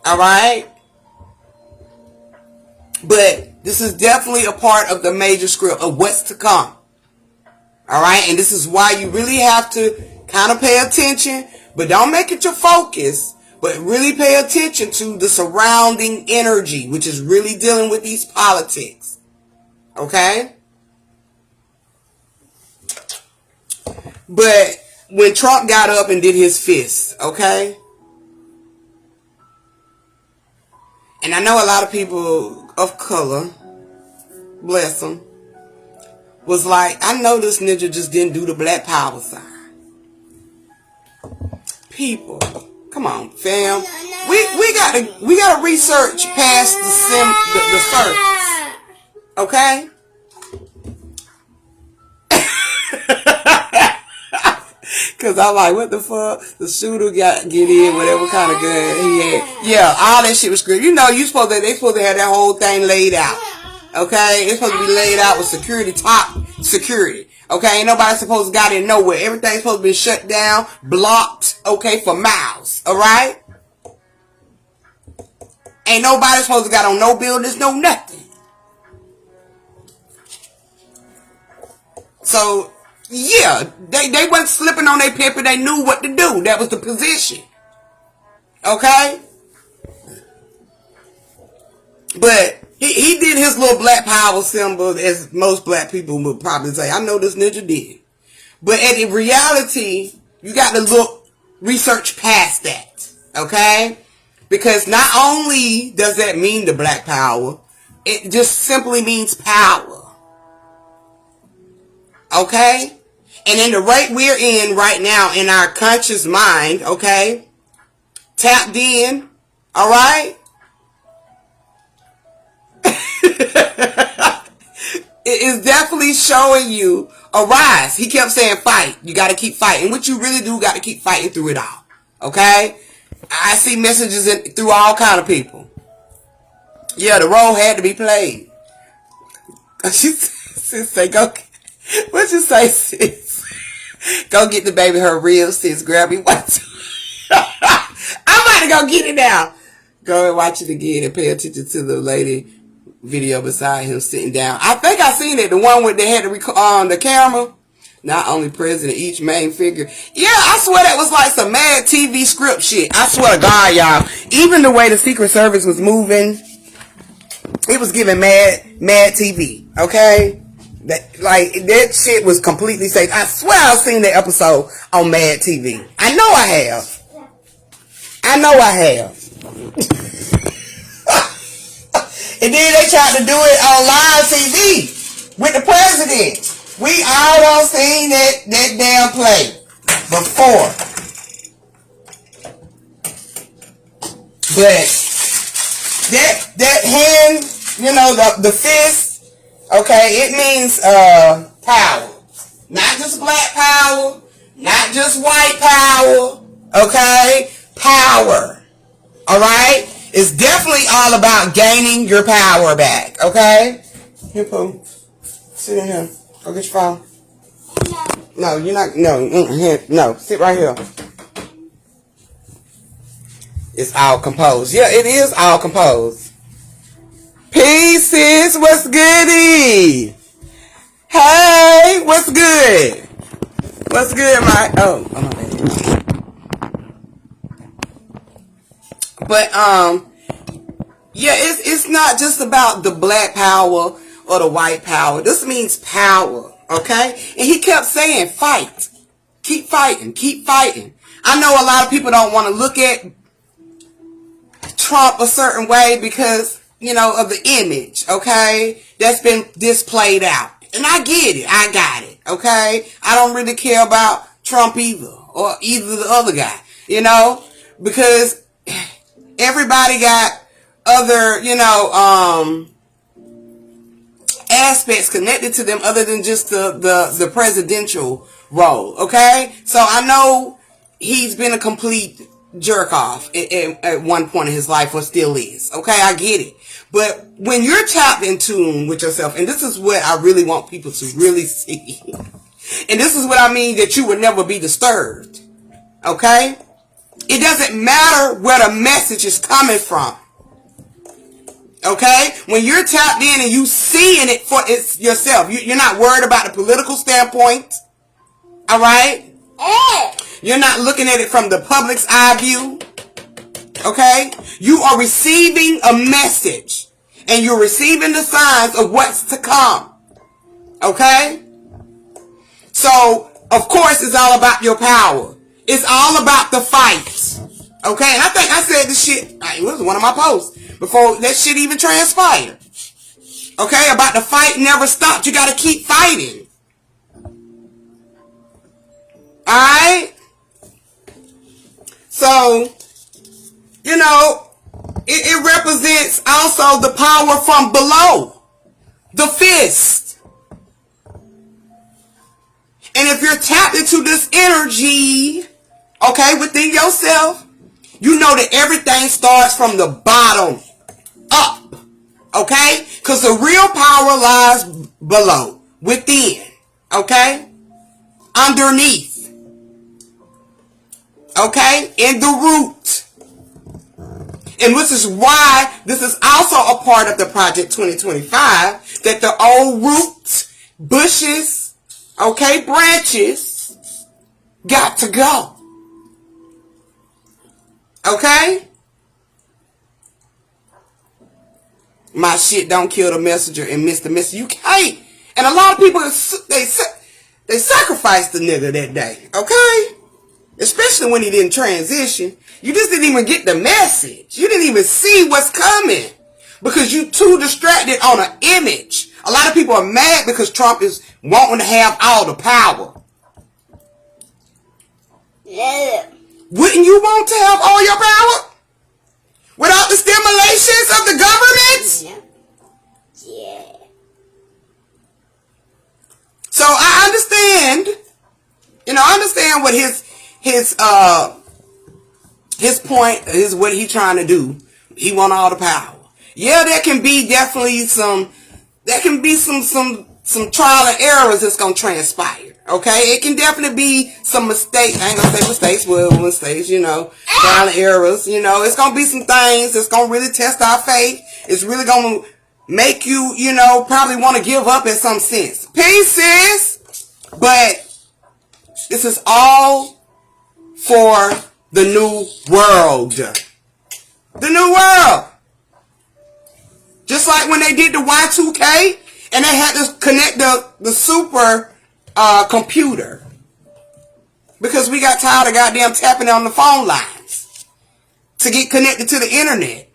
Alright? But this is definitely a part of the major script of what's to come. Alright? And this is why you really have to kind of pay attention, but don't make it your focus, but really pay attention to the surrounding energy, which is really dealing with these politics. Okay? But when Trump got up and did his fist, okay? And I know a lot of people of color, bless them, was like, I know this nigga just didn't do the Black Power sign. People, come on, fam. We gotta research past the surface. Okay? Cause I'm like, what the fuck? The shooter get in whatever kind of gun he had. Yeah, all that shit was great. You know, they supposed to have that whole thing laid out. Okay? It's supposed to be laid out with security, top security. Okay? Ain't nobody supposed to got in nowhere. Everything's supposed to be shut down, blocked, okay, for miles. Alright? Ain't nobody supposed to got on no buildings, no nothing. So, yeah, they wasn't slipping on their paper. They knew what to do. That was the position. Okay? But he did his little Black Power symbol, as most black people would probably say. I know this ninja did. But in reality, you got to research past that. Okay? Because not only does that mean the Black Power, it just simply means power. Okay? And in the rate we're in right now in our conscious mind, okay, tapped in, alright? It is definitely showing you a rise. He kept saying fight. You got to keep fighting. What you really do, got to keep fighting through it all. Okay? I see messages through all kind of people. Yeah, the role had to be played. She say, go. What you say, sis? Go get the baby her real, sis. Grab me what? I'm about to go get it now. Go and watch it again and pay attention to the lady video beside him sitting down. I think I seen it. The one where they had to record on the camera. Not only president, each main figure. Yeah, I swear that was like some Mad TV script shit. I swear to God, y'all. Even the way the Secret Service was moving, it was giving Mad TV. Okay? That shit was completely safe. I swear I've seen that episode on Mad TV. I know I have. And then they tried to do it on live TV with the president. We all done seen that damn play before. But that hand, you know, the fist, okay, it means Power. Not just black power. Not just white power. Okay? Power. Alright? It's definitely all about gaining your power back. Okay? Here, Pooh. Sit in here. Go get your phone. No, you're not. No, here. No, sit right here. It's all composed. Yeah, it is all composed. Peace, sis. What's goody? Hey, what's good? What's good, my... Oh, my bad. But, yeah, it's not just about the black power or the white power. This means power, okay? And he kept saying, fight. Keep fighting. Keep fighting. I know a lot of people don't want to look at Trump a certain way because, you know, of the image, okay? That's been displayed out. And I get it. I got it, okay? I don't really care about Trump either, or either the other guy, you know? Because everybody got other, you know, aspects connected to them other than just the presidential role, okay? So I know he's been a complete jerk off at one point in his life, or still is, okay? I get it. But when you're tapped in tune with yourself, and this is what I really want people to really see, and this is what I mean that you would never be disturbed, okay? It doesn't matter where the message is coming from. Okay? When you're tapped in and you seeing it for it's yourself, you're not worried about the political standpoint. Alright? You're not looking at it from the public's eye view. Okay? You are receiving a message. And you're receiving the signs of what's to come. Okay? So, of course, it's all about your power. It's all about the fight. Okay? And I think I said this shit, it was one of my posts, before that shit even transpired. Okay? About the fight never stopped. You gotta keep fighting. Alright? So, you know, it represents also the power from below. The fist. And if you're tapped into this energy, okay, within yourself, you know that everything starts from the bottom up. Okay? Because the real power lies below. Within. Okay? Underneath. Okay? In the root. And which is why this is also a part of the Project 2025, that the old roots, bushes, okay, branches, got to go. Okay? My shit don't kill the messenger and miss the message. You can't. And a lot of people, they sacrificed the nigga that day. Okay? Especially when he didn't transition. You just didn't even get the message. You didn't even see what's coming. Because you too distracted on an image. A lot of people are mad because Trump is wanting to have all the power. Yeah. Wouldn't you want to have all your power? Without the stimulations of the government? Yeah. So I understand. You know, I understand what his point is, what he's trying to do. He want all the power. Yeah, there can be definitely some trial and errors that's going to transpire. Okay? It can definitely be some mistakes. I ain't going to say mistakes, well, mistakes, you know. Trial and errors, you know. It's going to be some things that's going to really test our faith. It's really going to make you, you know, probably want to give up in some sense. Peace, sis. But this is all for the new world. The new world. Just like when they did the Y2K and they had to connect the super computer. Because we got tired of goddamn tapping on the phone lines to get connected to the internet.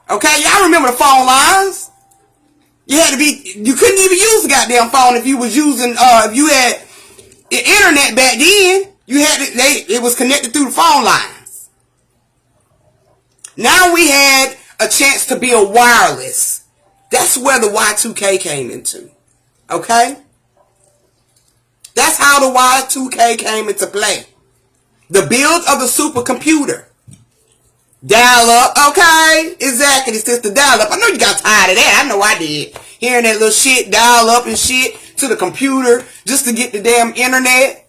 Okay, y'all remember the phone lines? You couldn't even use the goddamn phone if you was using, if you had the internet back then. It was connected through the phone lines. Now we had a chance to build wireless. That's where the Y2K came into. Okay? That's how the Y2K came into play. The build of the supercomputer. Dial up, okay? Exactly, it's just the dial up. I know you got tired of that. I know I did. Hearing that little shit, dial up and shit to the computer just to get the damn internet.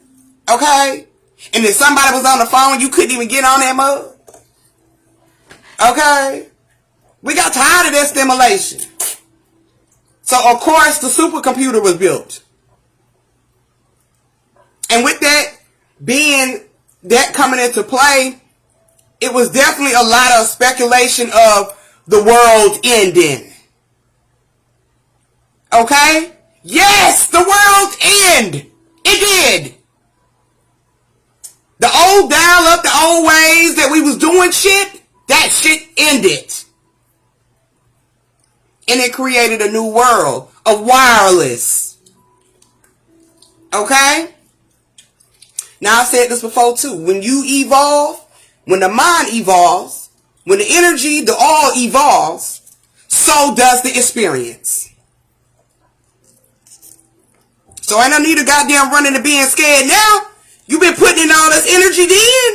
Okay? And if somebody was on the phone, you couldn't even get on that mug. Okay? We got tired of that stimulation. So, of course, the supercomputer was built. And with that coming into play, it was definitely a lot of speculation of the world ending. Okay? Yes, the world end. It did. The old dial up, the old ways that we was doing shit, that shit ended. And it created a new world of wireless. Okay? Now, I've said this before too. When you evolve, when the mind evolves, when the energy, the all evolves, so does the experience. So ain't no need of goddamn running to being scared now. You've been putting in all this energy then,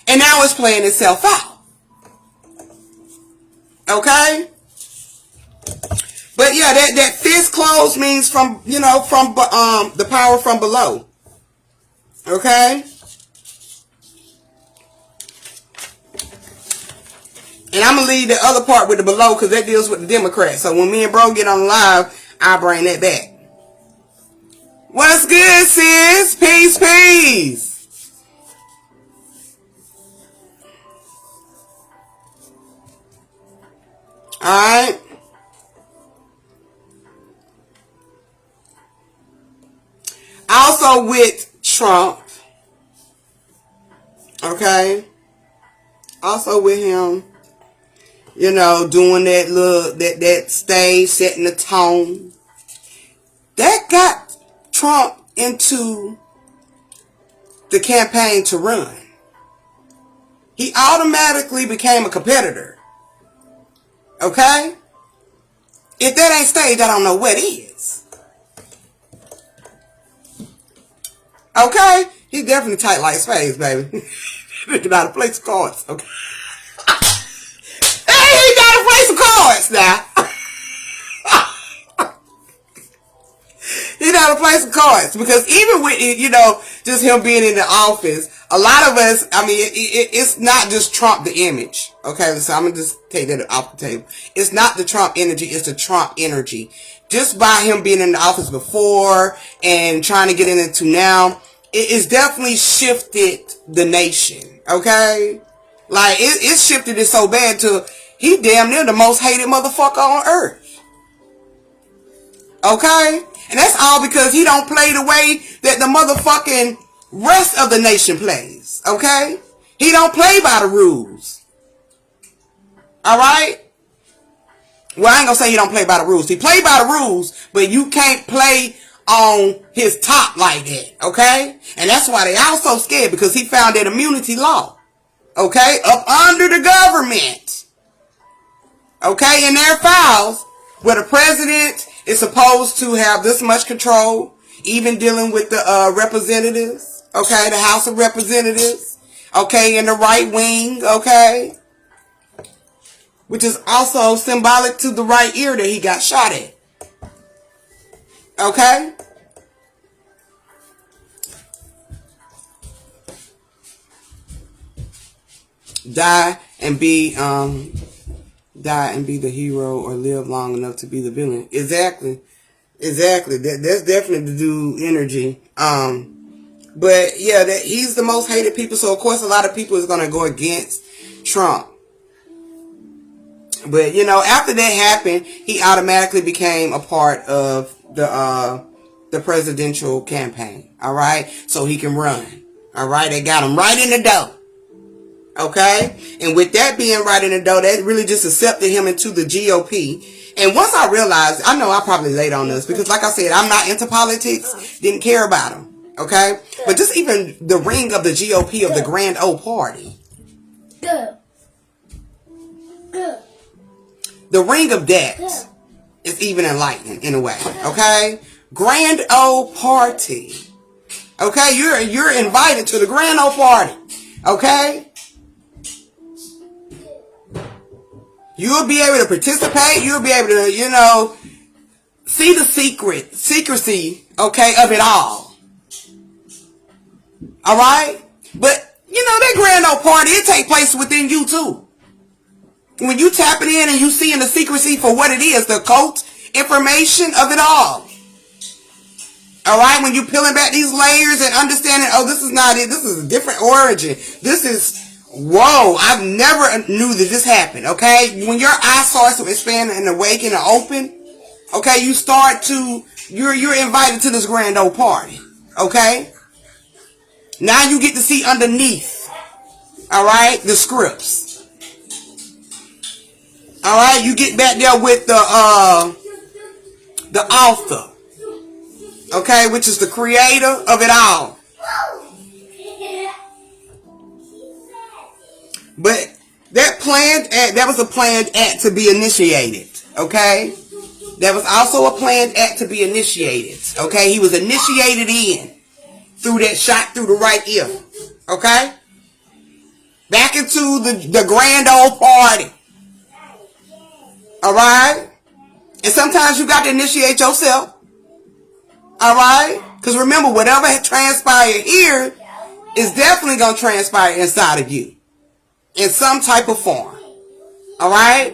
and now it's playing itself out. Okay? But yeah, that fist closed means from the power from below. Okay? And I'm going to leave the other part with the below because that deals with the Democrats. So when me and bro get on live, I'll bring that back. What's good, sis? Peace, peace. Alright. Also with Trump. Okay. Also with him. You know, doing that little, that stage, setting the tone. That got Trump into the campaign to run. He automatically became a competitor. Okay? If that ain't stage, I don't know what is. Okay? He definitely tight like space, baby. He got to play some cards. Okay? Hey, he got to play some cards now. He got to play some cards. Because even with, just him being in the office, a lot of us, it's not just Trump, the image. Okay, so I'm going to just take that off the table. It's not the Trump energy, it's the Trump energy. Just by him being in the office before and trying to get into now, it's definitely shifted the nation. Okay? Like, it's shifted it so bad to, he damn near the most hated motherfucker on earth. Okay? And that's all because he don't play the way that the motherfucking rest of the nation plays. Okay? He don't play by the rules. Alright? Well, I ain't gonna say he don't play by the rules. He play by the rules, but you can't play on his top like that. Okay? And that's why they all so scared, because he found that immunity law. Okay? Up under the government. Okay? In their files, where the president is supposed to have this much control, even dealing with the representatives, okay, the House of Representatives, okay, and the right wing, okay, which is also symbolic to the right ear that he got shot at, okay. Die and be the hero, or live long enough to be the villain. Exactly. That's definitely the dude energy. But yeah, he's the most hated people. So of course, a lot of people is gonna go against Trump. But after that happened, he automatically became a part of the presidential campaign. All right, so he can run. All right, they got him right in the door. Okay? And with that being right in the door, that really just accepted him into the GOP. And once I realized, I know I probably late on this, because like I said, I'm not into politics, didn't care about him. Okay? But just even the ring of the GOP of the Grand Old Party. The ring of that is even enlightening in a way. Okay? grand old party. Okay, you're invited to the grand old party. Okay? You'll be able to participate. You'll be able to, see the secrecy, okay, of it all. All right? But, that grand old party, it takes place within you too. When you tapping in and you seeing the secrecy for what it is, the occult information of it all. All right? When you peeling back these layers and understanding, oh, this is not it. This is a different origin. This is... Whoa, I've never knew that this happened, okay? When your eyes start to expand and awaken and open, okay, you're invited to this grand old party, okay? Now you get to see underneath, all right, the scripts. All right, you get back there with the author, okay, which is the creator of it all. But that was a planned act to be initiated, okay? That was also a planned act to be initiated, okay? He was initiated in through that shot through the right ear, okay? Back into the grand old party, all right? And sometimes you got to initiate yourself, all right? Because remember, whatever transpired here is definitely going to transpire inside of you. In some type of form. Alright?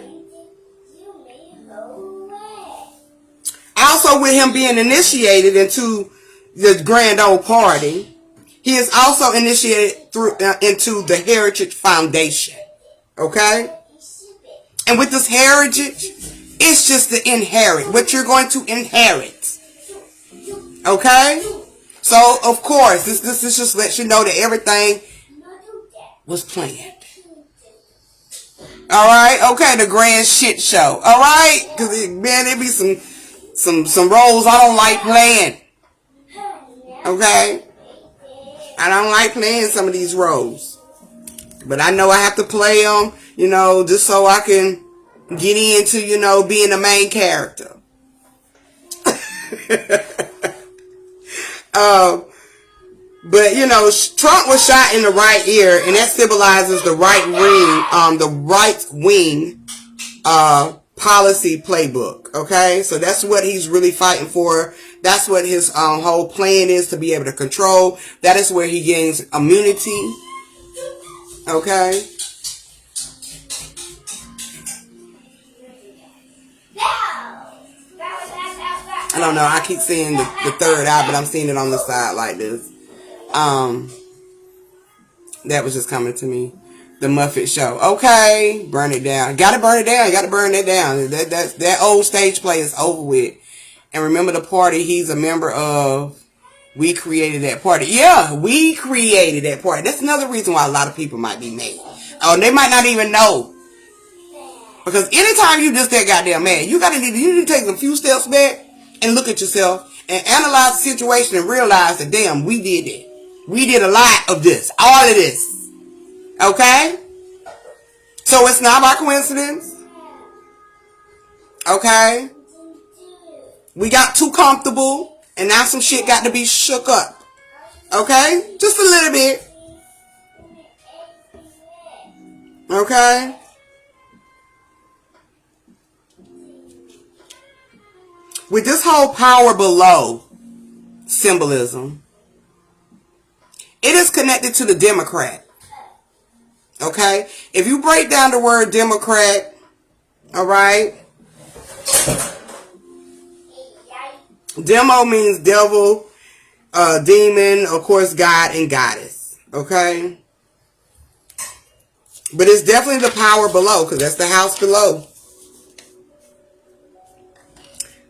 Also, with him being initiated into the grand old party, he is also initiated into the Heritage Foundation. Okay? And with this heritage, it's just to inherit. What you're going to inherit. Okay? So, of course, this just lets you know that everything was planned. All right, okay, the grand shit show. All right, because man, there be some roles I don't like playing. Okay, I don't like playing some of these roles, but I know I have to play them, just so I can get into, being the main character. But, Trump was shot in the right ear, and that symbolizes the right wing policy playbook, okay? So that's what he's really fighting for. That's what his whole plan is, to be able to control. That is where he gains immunity, okay? I don't know. I keep seeing the third eye, but I'm seeing it on the side like this. That was just coming to me. The Muffet Show. Okay, burn it down. Gotta burn it down. Gotta burn that down. That old stage play is over with. And remember the party he's a member of. We created that party. Yeah, we created that party. That's another reason why a lot of people might be mad. Oh, they might not even know. Because anytime you just that goddamn mad, you need to take a few steps back and look at yourself and analyze the situation and realize that, damn, we did it. We did a lot of this. All of this. Okay? So it's not by coincidence. Okay? We got too comfortable and now some shit got to be shook up. Okay? Just a little bit. Okay? With this whole power below symbolism, it is connected to the Democrat. Okay? If you break down the word Democrat, alright? Demo means devil, demon, of course, God and goddess. Okay? But it's definitely the power below, because that's the house below.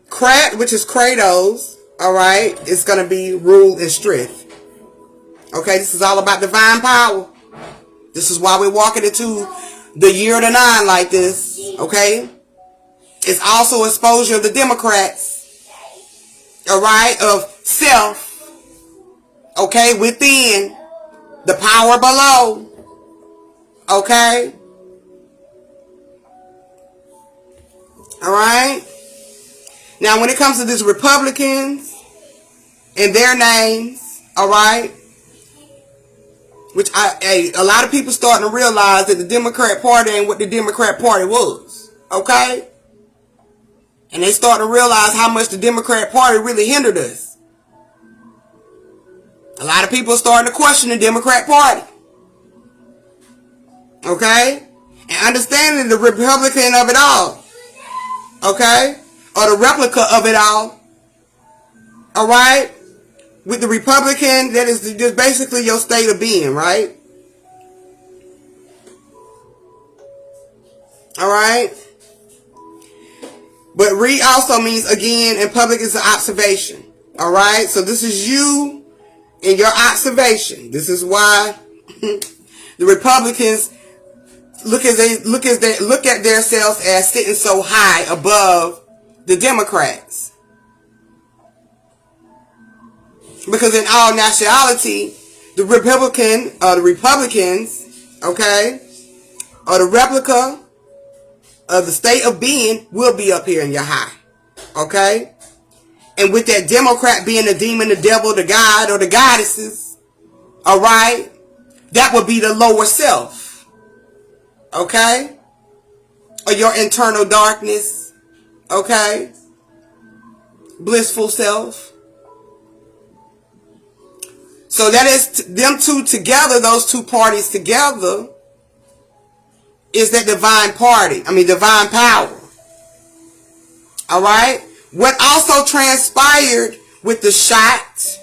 Krat, which is Kratos, alright, it's going to be rule and strength. Okay, this is all about divine power. This is why we're walking into the year of the 9 like this. Okay? It's also exposure of the Democrats. Alright? Of self. Okay? Within. The power below. Okay? Alright? Now, when it comes to these Republicans, in their names, all right? Which a lot of people starting to realize that the Democrat Party ain't what the Democrat Party was, okay? And they starting to realize how much the Democrat Party really hindered us. A lot of people are starting to question the Democrat Party, okay? And understanding the Republican of it all, okay? Or the replica of it all right? With the Republican, that is just basically your state of being, right? All right? But read also means, again, in public is an observation. All right? So this is you and your observation. This is why the Republicans look at themselves as sitting so high above the Democrats. Because in all nationality, the Republicans, okay, or the replica of the state of being will be up here in your high, okay? And with that Democrat being the demon, the devil, the god, or the goddesses, all right, that would be the lower self, okay? Or your internal darkness, okay? Blissful self. So that is them two together, those two parties together, is that divine power. All right? What also transpired with the shot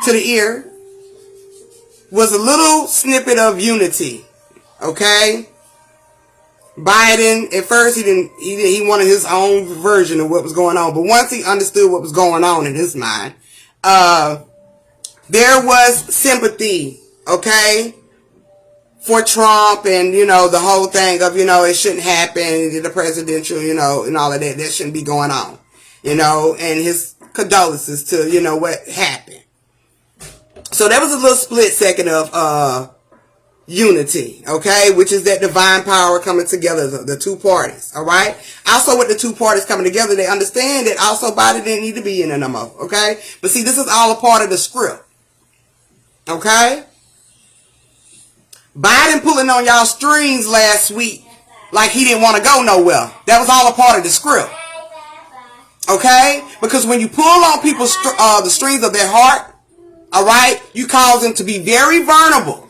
to the ear was a little snippet of unity. Okay? Biden, at first he wanted his own version of what was going on. But once he understood what was going on in his mind, there was sympathy, okay, for Trump and, the whole thing of, it shouldn't happen, the presidential, and all of that. That shouldn't be going on, and his condolences to, what happened. So there was a little split second of unity, okay, which is that divine power coming together, the two parties, all right? Also with the two parties coming together, they understand that also Biden didn't need to be in it no more, okay? But see, this is all a part of the script. Okay? Biden pulling on y'all strings last week like he didn't want to go nowhere. That was all a part of the script. Okay? Because when you pull on people's the strings of their heart, all right, you cause them to be very vulnerable,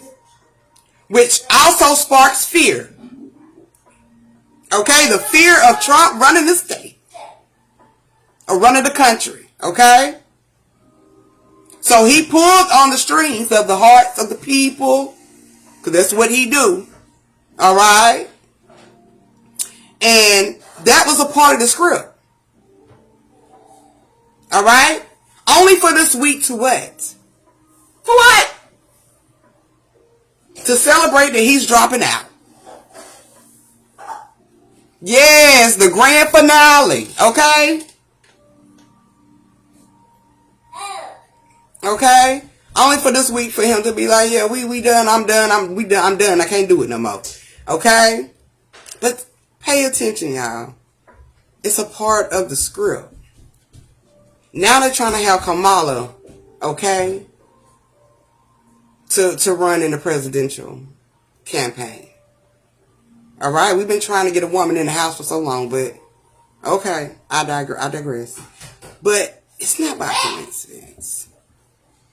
which also sparks fear. Okay? The fear of Trump running the state or running the country. Okay? So he pulled on the strings of the hearts of the people, because that's what he do. All right? And that was a part of the script. All right? Only for this week to what? For what? To celebrate that he's dropping out. Yes, the grand finale. Okay? Okay? Only for this week for him to be like, yeah, we done, I'm done, I'm done, I can't do it no more. Okay? But pay attention, y'all. It's a part of the script. Now they're trying to have Kamala, okay, to run in the presidential campaign. All right? We've been trying to get a woman in the house for so long, but okay, I digress. But it's not by coincidence.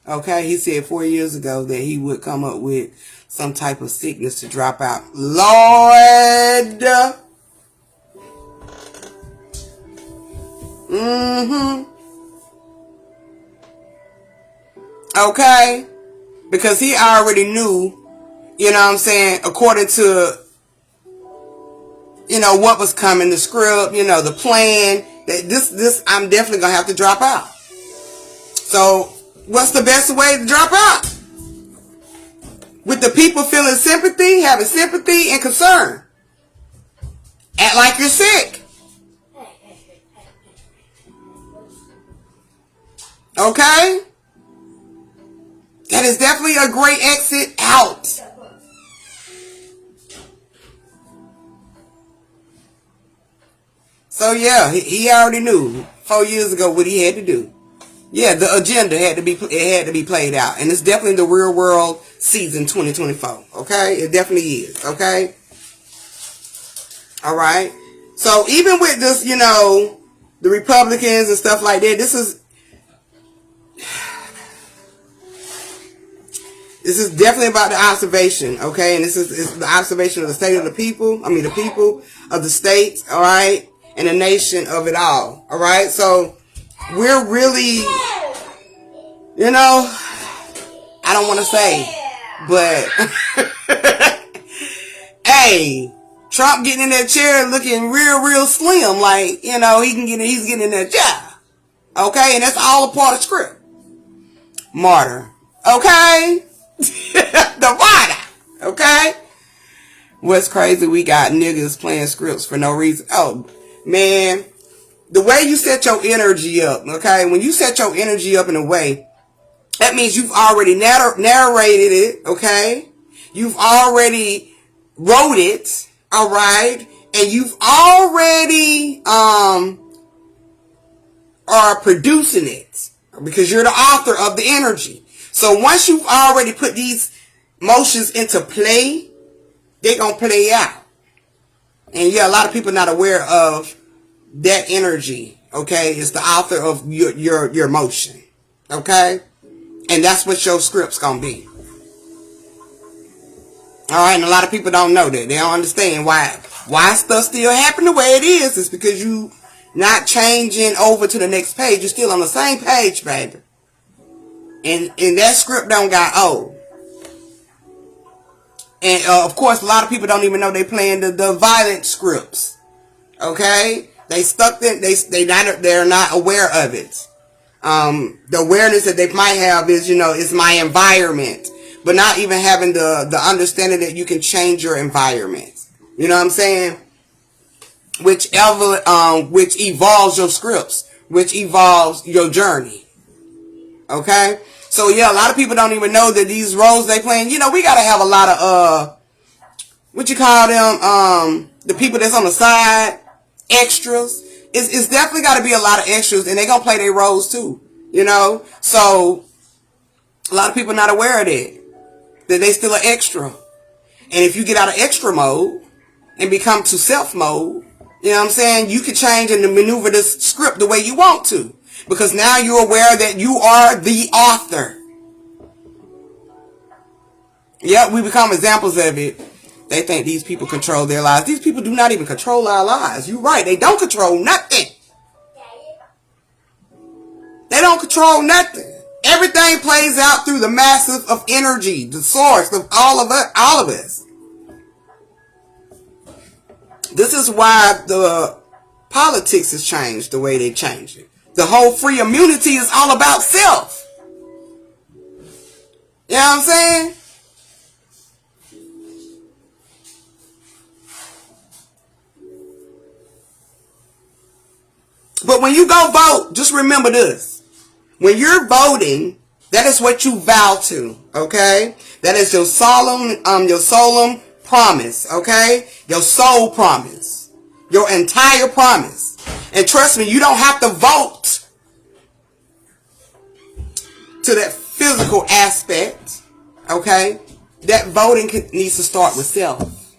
Okay, he said 4 years ago that he would come up with some type of sickness to drop out. Lord! Okay? Because he already knew, according to, what was coming, the script, the plan, that this, I'm definitely going to have to drop out. So, what's the best way to drop out? With the people feeling sympathy, having sympathy and concern. Act like you're sick. Okay? That is definitely a great exit out. So yeah, he already knew 4 years ago what he had to do. Yeah, the agenda had to be played out, and it's definitely the real world season 2024. Okay, it definitely is. Okay, all right. So even with this, the Republicans and stuff like that, this is definitely about the observation. Okay, and this is the observation of the state of the people. I mean, the people of the states. All right, and the nation of it all. All right, so we're really. I don't want to say, but hey, Trump getting in that chair looking real slim, like, he's getting in that job. Okay, and that's all a part of script. Martyr. Okay? The martyr. Okay? What's crazy, we got niggas playing scripts for no reason. Oh, man. The way you set your energy up, okay? When you set your energy up in a way, that means you've already narrated it, okay? You've already wrote it, all right? And you've already are producing it because you're the author of the energy. So once you've already put these motions into play, they're going to play out. And yeah, a lot of people not aware of that energy, okay? It's the author of your motion, okay? And that's what your script's gonna be. Alright, and a lot of people don't know that. They don't understand why stuff still happen the way it is. It's because you not changing over to the next page. You're still on the same page, baby. And that script don't got old. And of course, a lot of people don't even know they playing the violent scripts. Okay? They stuck in, they're not aware of it. The awareness that they might have is, is my environment, but not even having the understanding that you can change your environment. You know what I'm saying? Which evolves your scripts, which evolves your journey. Okay? So yeah, a lot of people don't even know that these roles they playing, we gotta have a lot of, what you call them, the people that's on the side, extras. It's definitely got to be a lot of extras, and they're going to play their roles too, So, a lot of people not aware of that they still an extra. And if you get out of extra mode and become to self mode, you know what I'm saying, you can change and maneuver this script the way you want to. Because now you're aware that you are the author. Yep, we become examples of it. They think these people control their lives. These people do not even control our lives. You're right. They don't control nothing. They don't control nothing. Everything plays out through the massive of energy, the source of all of us. This is why the politics has changed the way they changed it. The whole free immunity is all about self. You know what I'm saying? But when you go vote, just remember this. When you're voting, that is what you vow to, okay? That is your solemn promise, okay? Your soul promise. Your entire promise. And trust me, you don't have to vote to that physical aspect, okay? That voting needs to start with self,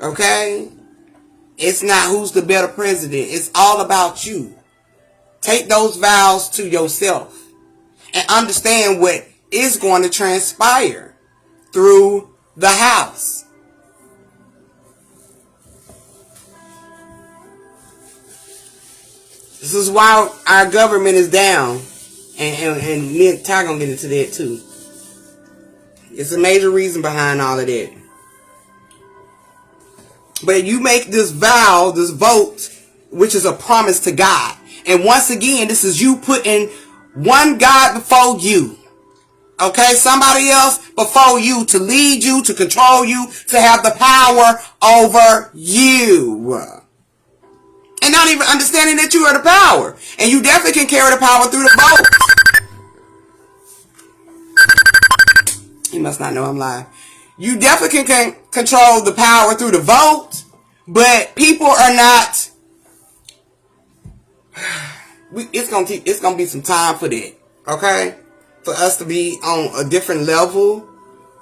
okay? It's not who's the better president. It's all about you. Take those vows to yourself and understand what is going to transpire through the house. This is why our government is down. And me and Ty gonna get into that too. It's a major reason behind all of that. But you make this vow, this vote, which is a promise to God. And once again, this is you putting one God before you. Okay? Somebody else before you to lead you, to control you, to have the power over you. And not even understanding that you are the power. And you definitely can carry the power through the vote. He must not know I'm live. You definitely can control the power through the vote, but people are not. It's gonna be some time for that. Okay? For us to be on a different level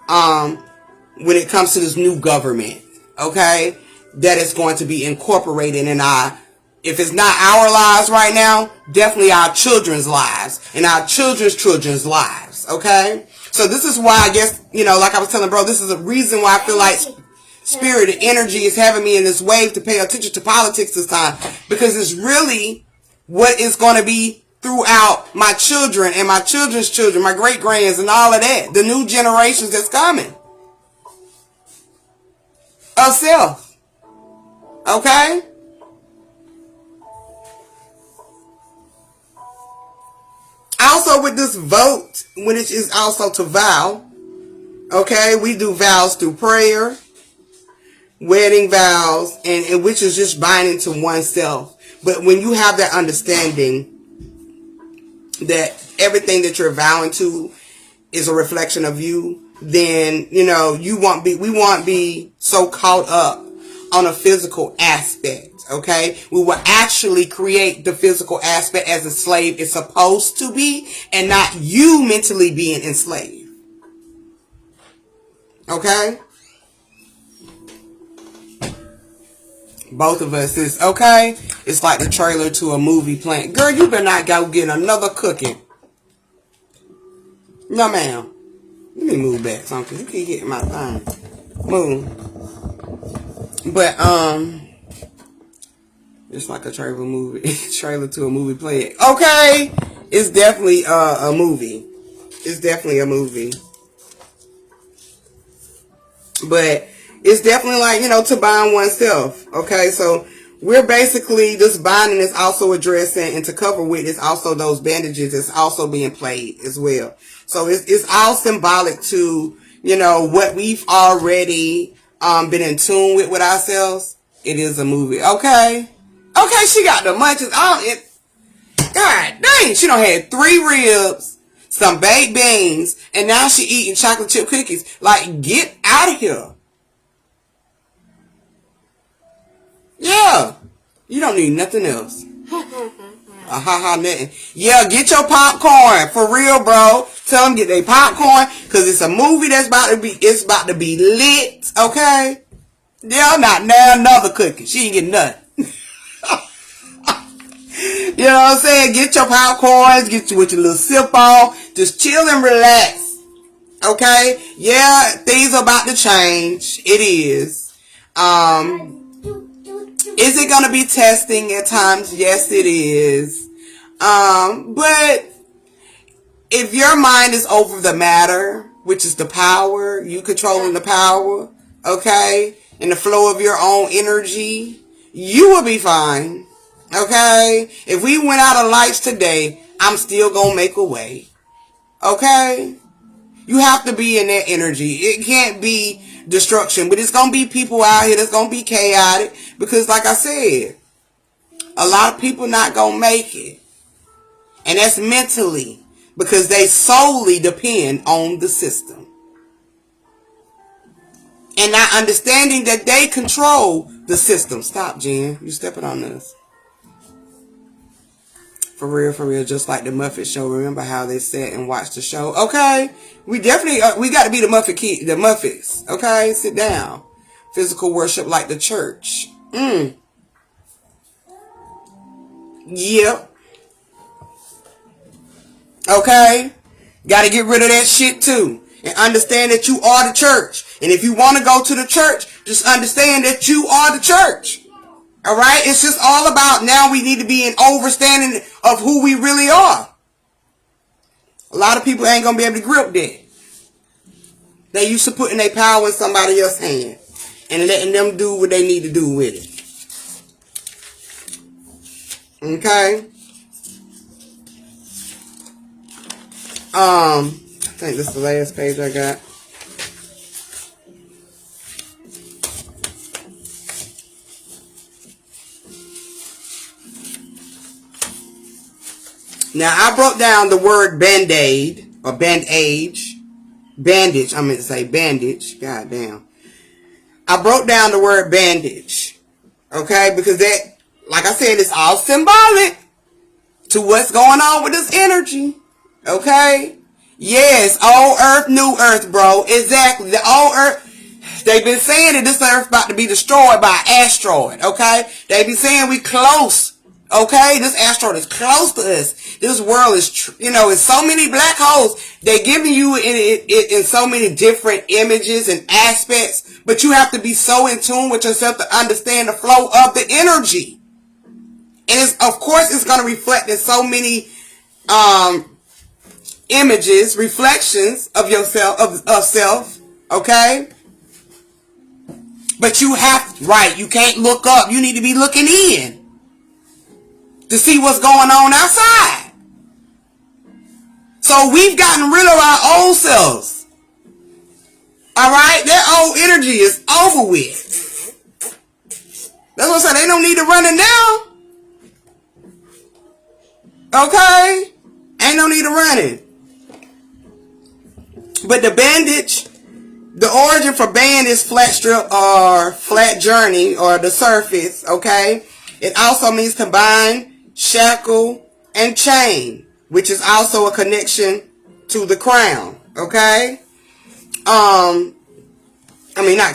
when it comes to this new government. Okay? That is going to be incorporated in our, if it's not our lives right now, definitely our children's lives and our children's lives. Okay? So this is why I guess, like I was telling bro, this is a reason why I feel like spirit and energy is having me in this wave to pay attention to politics this time, because it's really what is going to be throughout my children and my children's children, my great grands and all of that, the new generations that's coming of self. Okay? Also with this vote, when it is also to vow, okay, we do vows through prayer, wedding vows, and which is just binding to oneself. But when you have that understanding that everything that you're vowing to is a reflection of you, then we won't be so caught up on a physical aspect. Okay, we will actually create the physical aspect as a slave is supposed to be, and not you mentally being enslaved. Okay, both of us is okay. It's like the trailer to a movie playing. Girl, you better not go get another cookie. No, ma'am. Let me move back something. You keep hitting my thing. Move. But it's like a trailer to a movie playing. Okay, it's definitely a movie. It's definitely a movie. But it's definitely like, to bind oneself. Okay, so we're basically, this binding is also addressing, and to cover with is also those bandages that's also being played as well. So it's all symbolic to, what we've already been in tune with ourselves. It is a movie. Okay, she got the munchies. God dang, she done had 3 ribs, some baked beans, and now she eating chocolate chip cookies. Like, get out of here. Yeah. You don't need nothing else. Nothing. Yeah, get your popcorn. For real, bro. Tell them get their popcorn, because it's a movie that's about to be lit. Okay? Yeah, not now another cookie. She ain't getting nothing. You know what I'm saying? Get your popcorns, get you with your little sip on, just chill and relax. Okay? Yeah, things are about to change. It is. Is it going to be testing at times? Yes, it is. But if your mind is over the matter, which is the power, you controlling the power, okay, and the flow of your own energy, you will be fine. Okay? If we went out of lights today, I'm still going to make a way. Okay? You have to be in that energy. It can't be destruction, but it's going to be people out here that's going to be chaotic, because like I said, a lot of people not going to make it. And that's mentally, because they solely depend on the system. And not understanding that they control the system. Stop, Jen. You stepping on this. For real, just like the Muffet Show. Remember how they sat and watched the show? Okay, we definitely, we got to be the Muffets. Okay, sit down. Physical worship like the church. Yep. Okay, got to get rid of that shit too. And understand that you are the church. And if you want to go to the church, just understand that you are the church. Alright? It's just all about now we need to be in overstanding of who we really are. A lot of people ain't going to be able to grip that. They used to putting their power in somebody else's hand and letting them do what they need to do with it. Okay? I think this is the last page I got. Now, I broke down the word band-aid, or bandage. Bandage, I meant to say bandage. God damn. I broke down the word bandage. Okay? Because that, like I said, it's all symbolic to what's going on with this energy. Okay? Yes, old earth, new earth, bro. Exactly. The old earth, they've been saying that this earth about to be destroyed by an asteroid, okay? They been saying we close, okay? This asteroid is close to us. This world is, it's so many black holes. They're giving you it in so many different images and aspects, but you have to be so in tune with yourself to understand the flow of the energy. And of course, it's going to reflect in so many, images, reflections of yourself, of self, okay? But you can't look up. You need to be looking in to see what's going on outside. So we've gotten rid of our old selves. Alright? That old energy is over with. That's what I said. They don't need to run it now. Okay? Ain't no need to run it. But the bandage, the origin for band is flat strip or flat journey or the surface, okay? It also means combine, shackle, and chain, which is also a connection to the crown, okay? Not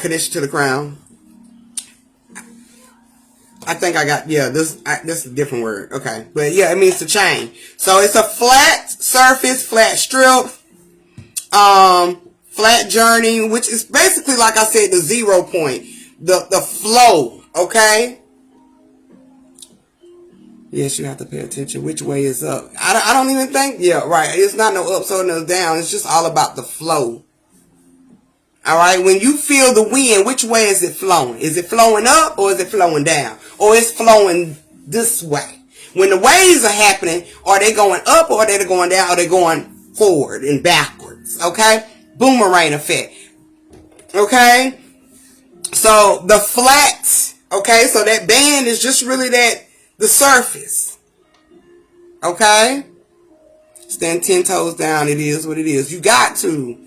connection to the crown. I think I got, this is a different word, okay? But yeah, it means to chain. So it's a flat surface, flat strip, flat journey, which is basically, like I said, the 0 point, the flow, okay? Yes, you have to pay attention. Which way is up? I don't even think, right. It's not no up, so no down. It's just all about the flow. All right. When you feel the wind, which way is it flowing? Is it flowing up or is it flowing down? Or it's flowing this way? When the waves are happening, are they going up or are they going down? Or are they going forward and backwards? Okay. Boomerang effect. Okay. So the flat, okay. So that band is just really the surface. Okay. Stand 10 toes down. It is what it is. You got to.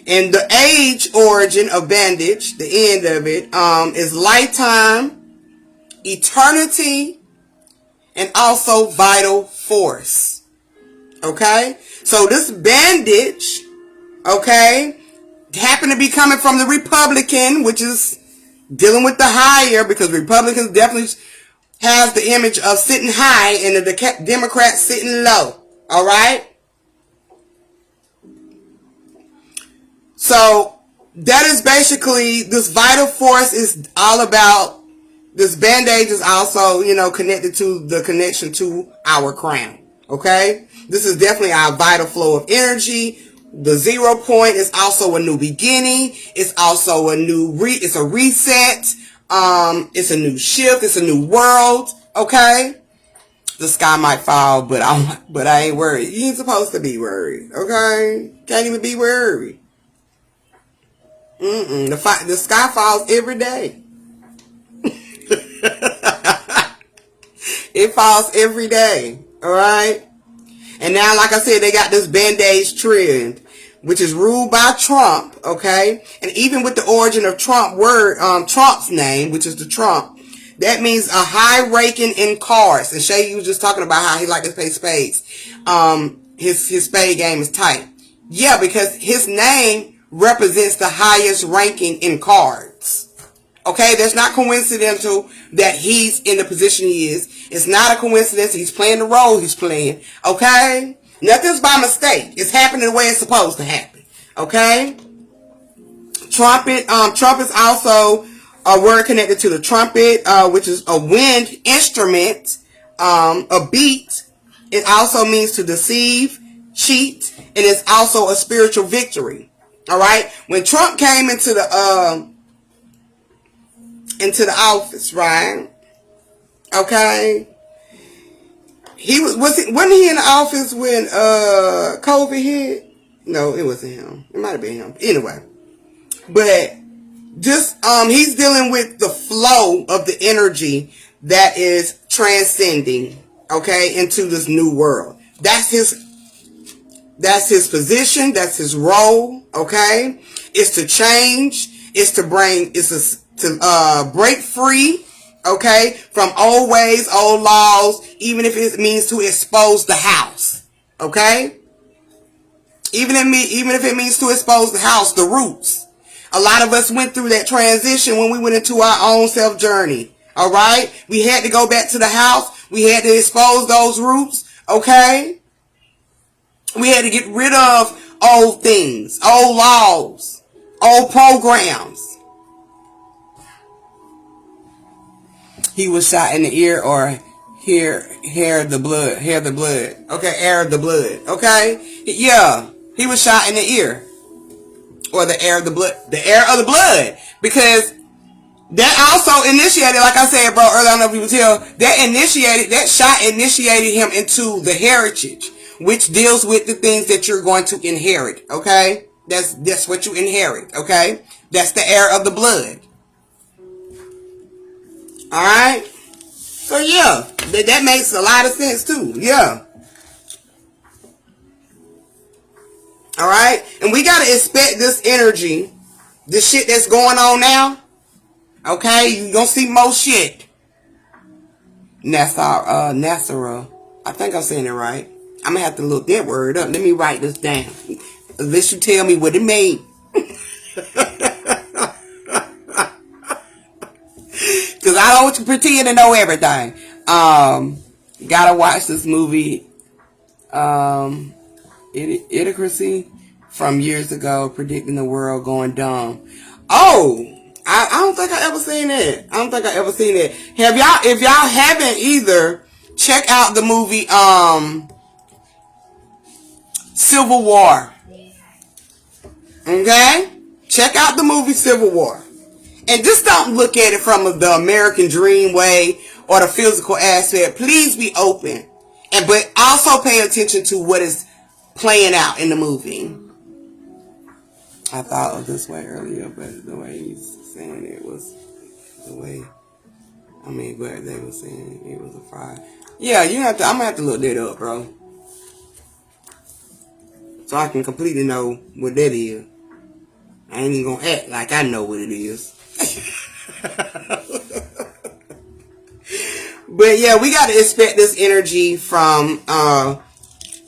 And the age origin of bandage, the end of it, is lifetime, eternity, and also vital force. Okay? So this bandage, okay, happened to be coming from the Republican, which is dealing with the higher, because Republicans definitely has the image of sitting high and the Democrats sitting low. All right? So that is basically, this vital force is all about, this bandage is also, connected to the connection to our crown. Okay? This is definitely our vital flow of energy. The 0 point is also a new beginning. It's also it's a reset. It's a new shift. It's a new world. Okay? The sky might fall, but I ain't worried. You ain't supposed to be worried. Okay? Can't even be worried. The sky falls every day. It falls every day. Alright? And now, like I said, they got this bandage trend, which is ruled by Trump. Okay? And even with the origin of Trump's name, which is the Trump, that means a high ranking in cards. And Shay was just talking about how he liked to play spades. His spade game is tight. Yeah, because his name represents the highest ranking in cards. Okay, that's not coincidental that he's in the position he is. It's not a coincidence he's playing the role he's playing. Okay, nothing's by mistake. It's happening the way it's supposed to happen. Okay, Trump is also a word connected to the trumpet, which is a wind instrument, a beat. It also means to deceive, cheat, and it's also a spiritual victory. All right. When Trump came into the office, right? Okay. Wasn't he in the office when COVID hit? No, it wasn't him. It might have been him. Anyway, but just he's dealing with the flow of the energy that is transcending, okay, into this new world. That's his position. That's his role. Okay. It's to change. It's to break free. Okay. From old ways, old laws, even if it means to expose the house. Okay? Even if it means to expose the house, the roots. A lot of us went through that transition when we went into our own self journey. All right? We had to go back to the house. We had to expose those roots. Okay? We had to get rid of old things, old laws, old programs. He was shot in the ear or hair the blood. Okay, air of the blood. Okay? Yeah. He was shot in the ear. Or the air of the blood. The air of the blood. Because that also initiated, like I said, bro, earlier, I don't know if you can tell, that shot initiated him into the heritage, which deals with the things that you're going to inherit, okay? That's what you inherit, okay? That's the air of the blood. Alright? So, yeah, that makes a lot of sense, too. Yeah. Alright? And we got to expect this energy, this shit that's going on now. Okay? You gonna see more shit. Nasara. I think I'm saying it right. I'm gonna have to look that word up. Let me write this down. Unless you tell me what it means. Because I don't want to pretend to know everything. Gotta watch this movie. Idiocracy from years ago, predicting the world going dumb. Oh, I don't think I ever seen that. If y'all haven't either, check out the movie Civil War. Okay? Check out the movie Civil War. And just don't look at it from the American dream way or the physical aspect. Please be open. But also pay attention to what is playing out in the movie. I thought of this way earlier, but the way he's saying it was the way, but they were saying it was a fraud. Yeah, I'm gonna have to look that up, bro. So I can completely know what that is. I ain't even gonna act like I know what it is. But yeah, we gotta expect this energy from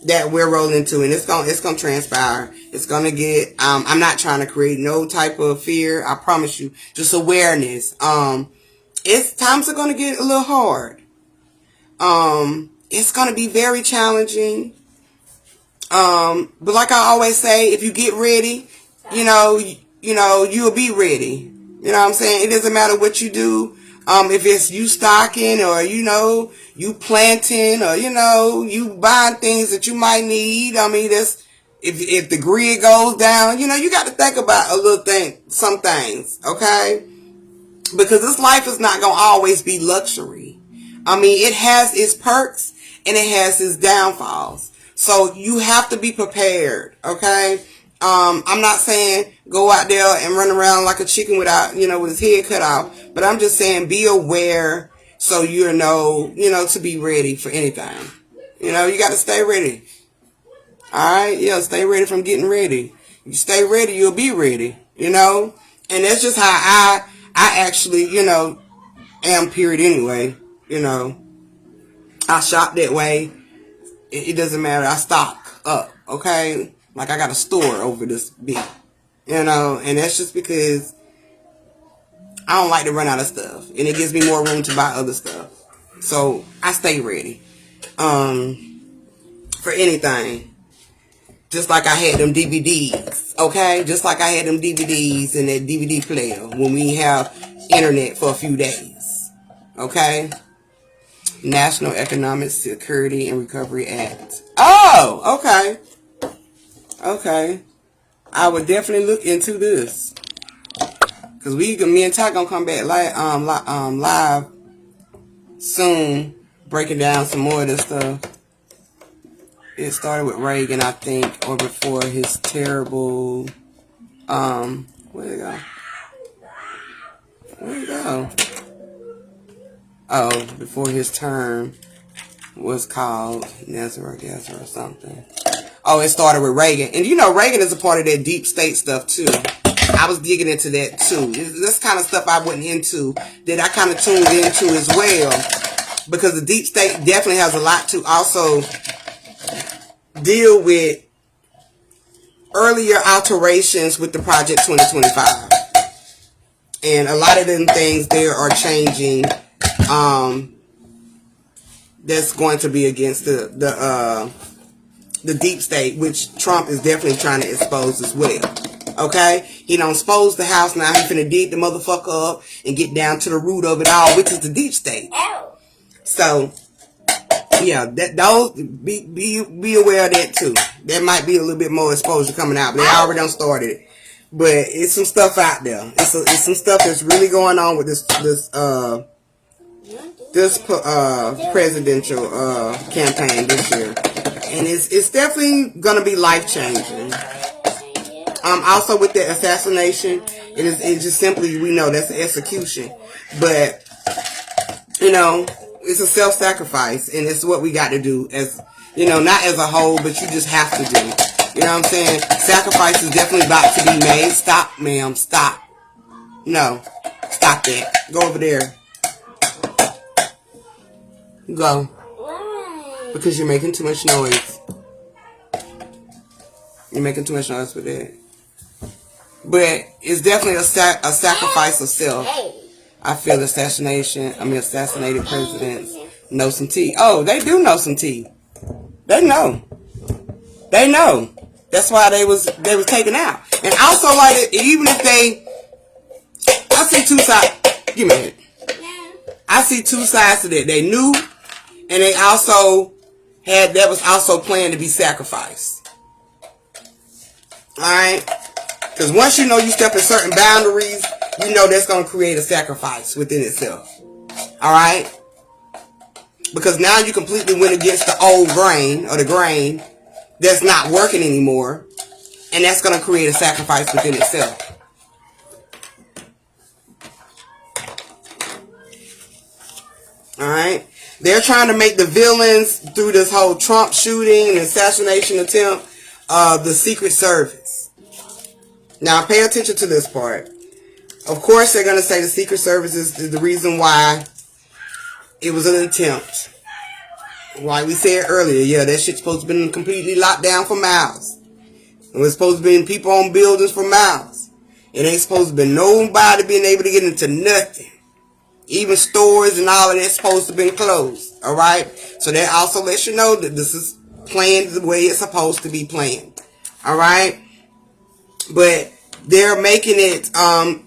that we're rolling into, and it's gonna transpire. It's gonna get. I'm not trying to create no type of fear. I promise you, just awareness. Times are gonna get a little hard. It's gonna be very challenging. But like I always say, if you get ready, you'll be ready. You know what I'm saying? It doesn't matter what you do. If it's you stocking or, you planting or, you buying things that you might need. If the grid goes down, you got to think about some things, okay? Because this life is not going to always be luxury. It has its perks and it has its downfalls. So you have to be prepared, okay? I'm not saying go out there and run around like a chicken without, with his head cut off. But I'm just saying be aware so you know, to be ready for anything. You got to stay ready. Alright? Yeah, stay ready from getting ready. You stay ready, you'll be ready. And that's just how I actually, am period anyway. I shop that way. It doesn't matter. I stock up, okay? Like I got a store over this big, and that's just because I don't like to run out of stuff, and it gives me more room to buy other stuff. So I stay ready, for anything. Just like I had them DVDs, okay? Just like I had them DVDs in that DVD player when we have internet for a few days, okay? National Economic Security and Recovery Act. Oh, okay. Okay. I would definitely look into this. Because me and Ty gonna come back live soon, breaking down some more of this stuff. It started with Reagan, I think, or before his terrible, where'd it go? Oh, before his term was called Nazareth or something. Oh, it started with Reagan. And Reagan is a part of that deep state stuff too. I was digging into that too. This kind of stuff I went into that I kind of tuned into as well. Because the deep state definitely has a lot to also deal with earlier alterations with the Project 2025. And a lot of them things there are changing. That's going to be against the deep state, which Trump is definitely trying to expose as well. Okay? He don't expose the house, now he finna dig the motherfucker up and get down to the root of it all, which is the deep state. So, yeah, those be aware of that too. There might be a little bit more exposure coming out, but they already done started it. But it's some stuff out there. It's some stuff that's really going on with this presidential campaign this year, and it's definitely gonna be life changing. Also with the assassination, it's just simply, we know that's an execution, but you know, it's a self-sacrifice, and it's what we got to do, as you know, not as a whole, but you just have to do. You know what I'm saying? Sacrifice is definitely about to be made. Stop, ma'am, stop. No, stop that. Go over there. Go. Because you're making too much noise. You're making too much noise with that. But it's definitely a sacrifice of self. I feel assassinated presidents know some tea. Oh, they do know some tea. They know. They know. That's why they was taken out. And also, like, even if I see two sides. Give me it. I see two sides to that. They knew, and they also that was also planned to be sacrificed. Alright? Because once you know you step in certain boundaries, you know that's going to create a sacrifice within itself. Alright? Because now you completely went against the old grain, or the grain that's not working anymore, and that's going to create a sacrifice within itself. Alright? They're trying to make the villains through this whole Trump shooting and assassination attempt the Secret Service. Now pay attention to this part. Of course they're going to say the Secret Service is the reason why it was an attempt. Like we said earlier, yeah, that shit's supposed to be completely locked down for miles. It was supposed to be people on buildings for miles. It ain't supposed to be nobody being able to get into nothing. Even stores and all of that's supposed to be closed. Alright? So that also lets you know that this is planned the way it's supposed to be planned. Alright? But they're making it on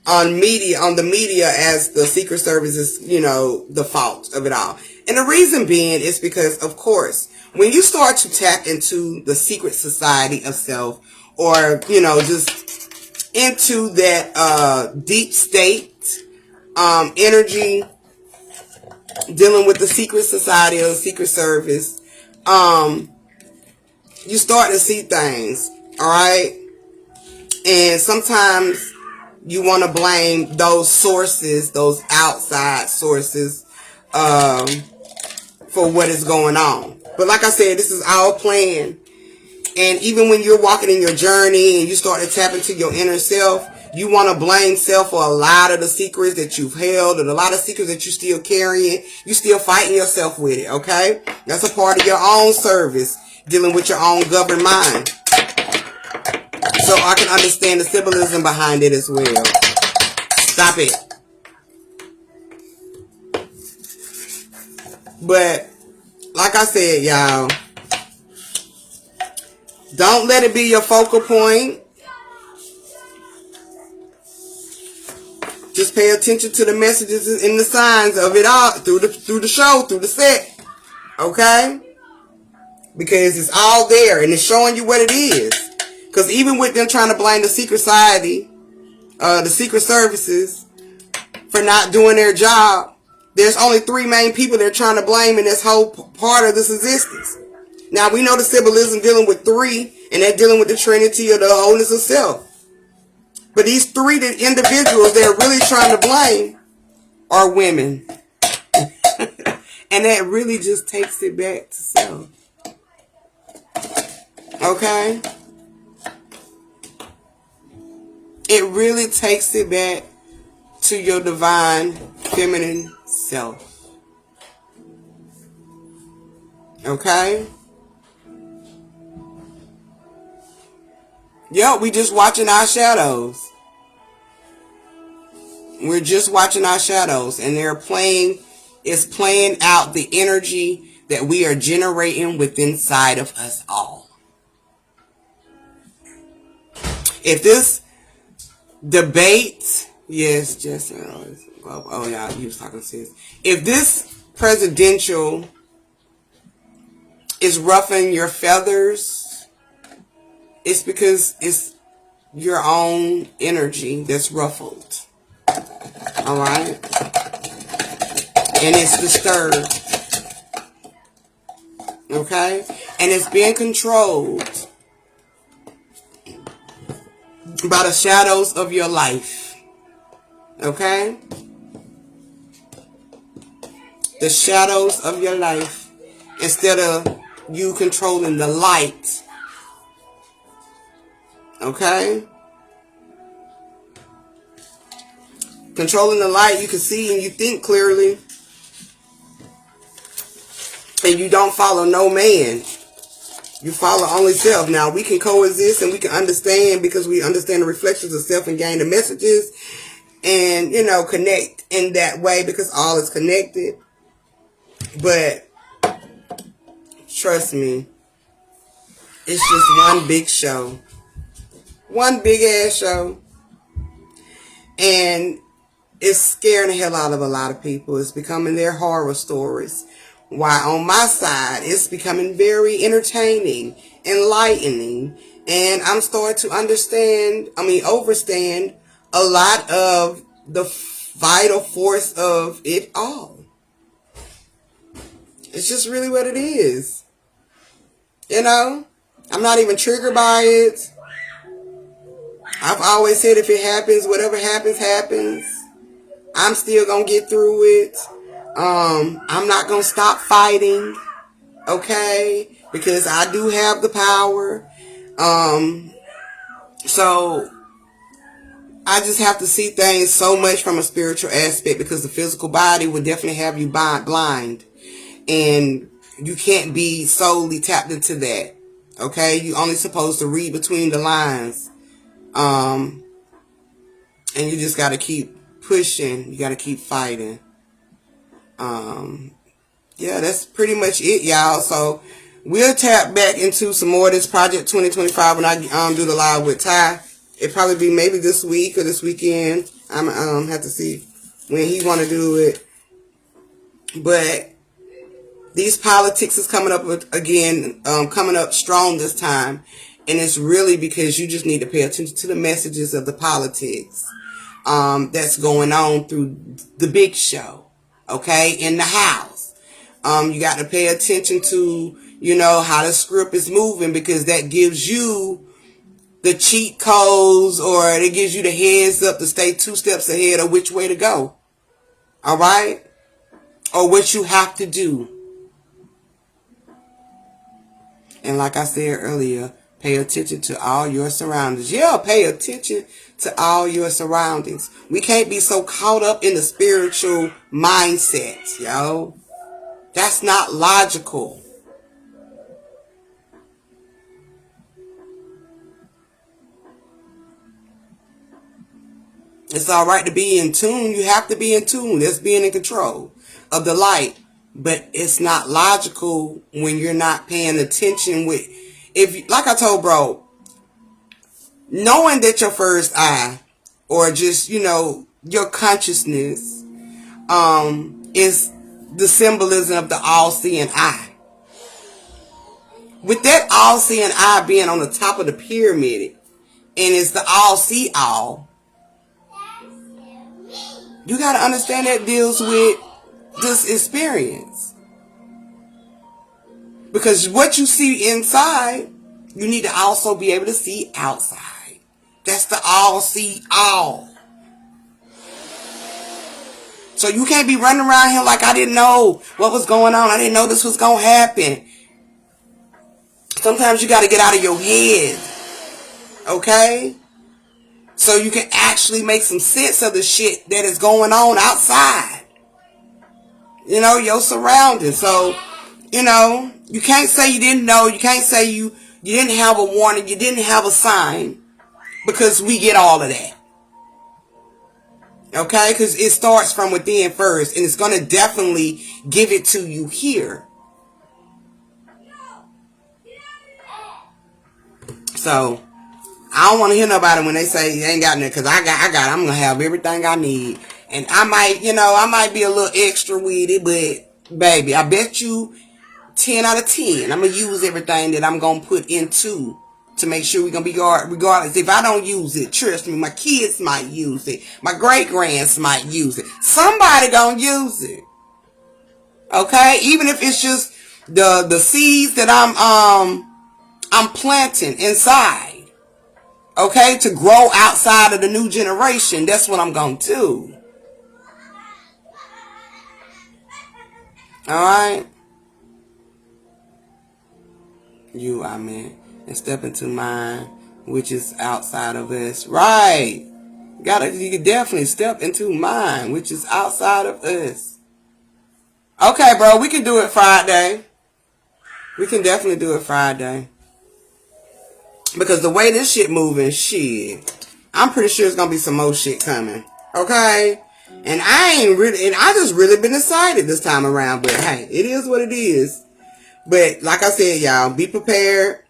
the media as the Secret Service is, you know, the fault of it all. And the reason being is because, of course, when you start to tap into the secret society of self, or, you know, just into that deep state energy, dealing with the secret society or the Secret Service, you start to see things, alright? And sometimes you want to blame those sources, those outside sources, for what is going on. But like I said, this is all planned. And even when you're walking in your journey and you start to tap into your inner self, you want to blame self for a lot of the secrets that you've held and a lot of secrets that you're still carrying. You're still fighting yourself with it, okay? That's a part of your own service, dealing with your own governed mind. So I can understand the symbolism behind it as well. Stop it. But, like I said, y'all, don't let it be your focal point. Just pay attention to the messages and the signs of it all through the show, through the set. Okay? Because it's all there and it's showing you what it is. Because even with them trying to blame the secret society, the secret services, for not doing their job, there's only three main people they're trying to blame in this whole part of this existence. Now, we know the symbolism dealing with three, and they're dealing with the Trinity or the wholeness of self. But these three individuals they're really trying to blame are women. And that really just takes it back to self. Okay? It really takes it back to your divine feminine self. Okay? Yep, we just watching our shadows. We're just watching our shadows, and it's playing out the energy that we are generating within inside of us all. If this debate, yes, Jesse, oh yeah, he was talking to sis. If this presidential is ruffling your feathers, it's because it's your own energy that's ruffled. Alright? And it's disturbed. Okay? And it's being controlled by the shadows of your life. Okay? The shadows of your life. Instead of you controlling the light. Okay? Controlling the light, you can see and you think clearly. And you don't follow no man. You follow only self. Now, we can coexist and we can understand because we understand the reflections of self and gain the messages. And, connect in that way because all is connected. But, trust me, it's just one big show. One big ass show. And it's scaring the hell out of a lot of people. It's becoming their horror stories. While on my side, it's becoming very entertaining, enlightening, and I'm starting to overstand a lot of the vital force of it all. It's just really what it is. I'm not even triggered by it. I've always said if it happens, whatever happens, happens. I'm still going to get through it. I'm not going to stop fighting. Okay? Because I do have the power. So I just have to see things so much from a spiritual aspect because the physical body will definitely have you blind. And you can't be solely tapped into that. Okay? You're only supposed to read between the lines. And you just got to keep pushing. You got to keep fighting. Yeah, that's pretty much it, y'all. So we'll tap back into some more of this Project 2025 when I do the live with Ty. It'll probably be maybe this week or this weekend. I'm have to see when he want to do it. But these politics is coming up again, coming up strong this time. And it's really because you just need to pay attention to the messages of the politics that's going on through the big show, okay, in the house. You got to pay attention to, how the script is moving because that gives you the cheat codes or it gives you the heads up to stay 2 steps ahead of which way to go, all right, or what you have to do. And like I said earlier, pay attention to all your surroundings. Yeah, pay attention to all your surroundings. We can't be so caught up in the spiritual mindset, yo. That's not logical. It's all right to be in tune. You have to be in tune. That's being in control of the light. But it's not logical when you're not paying attention with... like I told bro, knowing that your first eye or just, your consciousness is the symbolism of the all-seeing eye. With that all-seeing eye being on the top of the pyramid and it's the all-see-all, you got to understand that deals with this experience. Because what you see inside, you need to also be able to see outside. That's the all-see-all. So you can't be running around here like I didn't know what was going on. I didn't know this was going to happen. Sometimes you got to get out of your head. Okay? So you can actually make some sense of the shit that is going on outside. Your surroundings. So, you can't say you didn't know. You can't say you didn't have a warning. You didn't have a sign. because we get all of that. Okay? Because it starts from within first, and it's going to definitely give it to you here. So, I don't want to hear nobody when they say you ain't got nothing, because I got, I'm going to have everything I need. And I might be a little extra with it, but baby, I bet you 10 out of 10, I'm going to use everything that I'm going to put into to make sure we're going to be regardless. If I don't use it, trust me, my kids might use it. My great-grands might use it. Somebody going to use it. Okay? Even if it's just the seeds that I'm planting inside. Okay? To grow outside of the new generation. That's what I'm going to do. Alright? And step into mine, which is outside of us. Right. You can definitely step into mine, which is outside of us. Okay, bro, we can do it Friday. We can definitely do it Friday. Because the way this shit moving, shit, I'm pretty sure it's gonna be some more shit coming. Okay? And I just really been excited this time around, but hey, it is what it is. But like I said, y'all, be prepared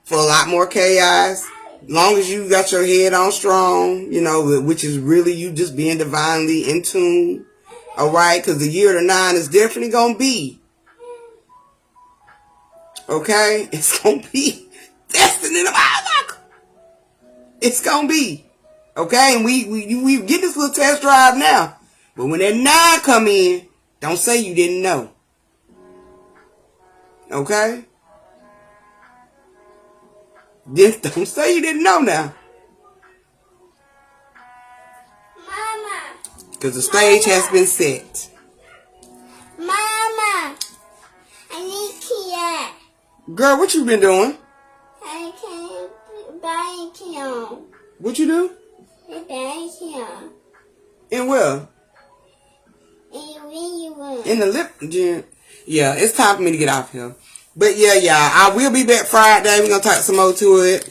for a lot more chaos. Long as you got your head on strong, which is really you just being divinely in tune. Alright? Because the year of the 9 is definitely going to be. Okay? It's going to be destiny of our. It's going to be. Okay? And we get this little test drive now. But when that 9 come in, don't say you didn't know. Okay? Just don't say you didn't know now. Mama. Because the stage has been set. Mama. I need Kia. Girl, what you been doing? I can't buy Kia. What you do? I buy Kia. In where? In the lip gym. Yeah, it's time for me to get off here. But yeah, I will be back Friday. We're going to talk some more to it.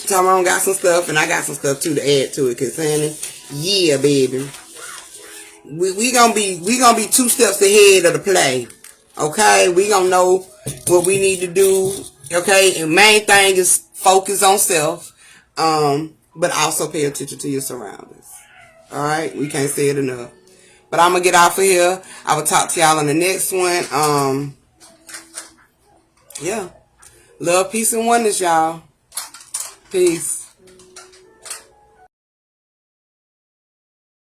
Tyrone got some stuff, and I got some stuff too to add to it. Cause honey, yeah, baby. We gonna be 2 steps ahead of the play. Okay? We gonna know what we need to do. Okay? And main thing is focus on self. But also pay attention to your surroundings. Alright? We can't say it enough. But I'm gonna get off of here. I will talk to y'all on the next one. Yeah. Love, peace, and oneness, y'all. Peace.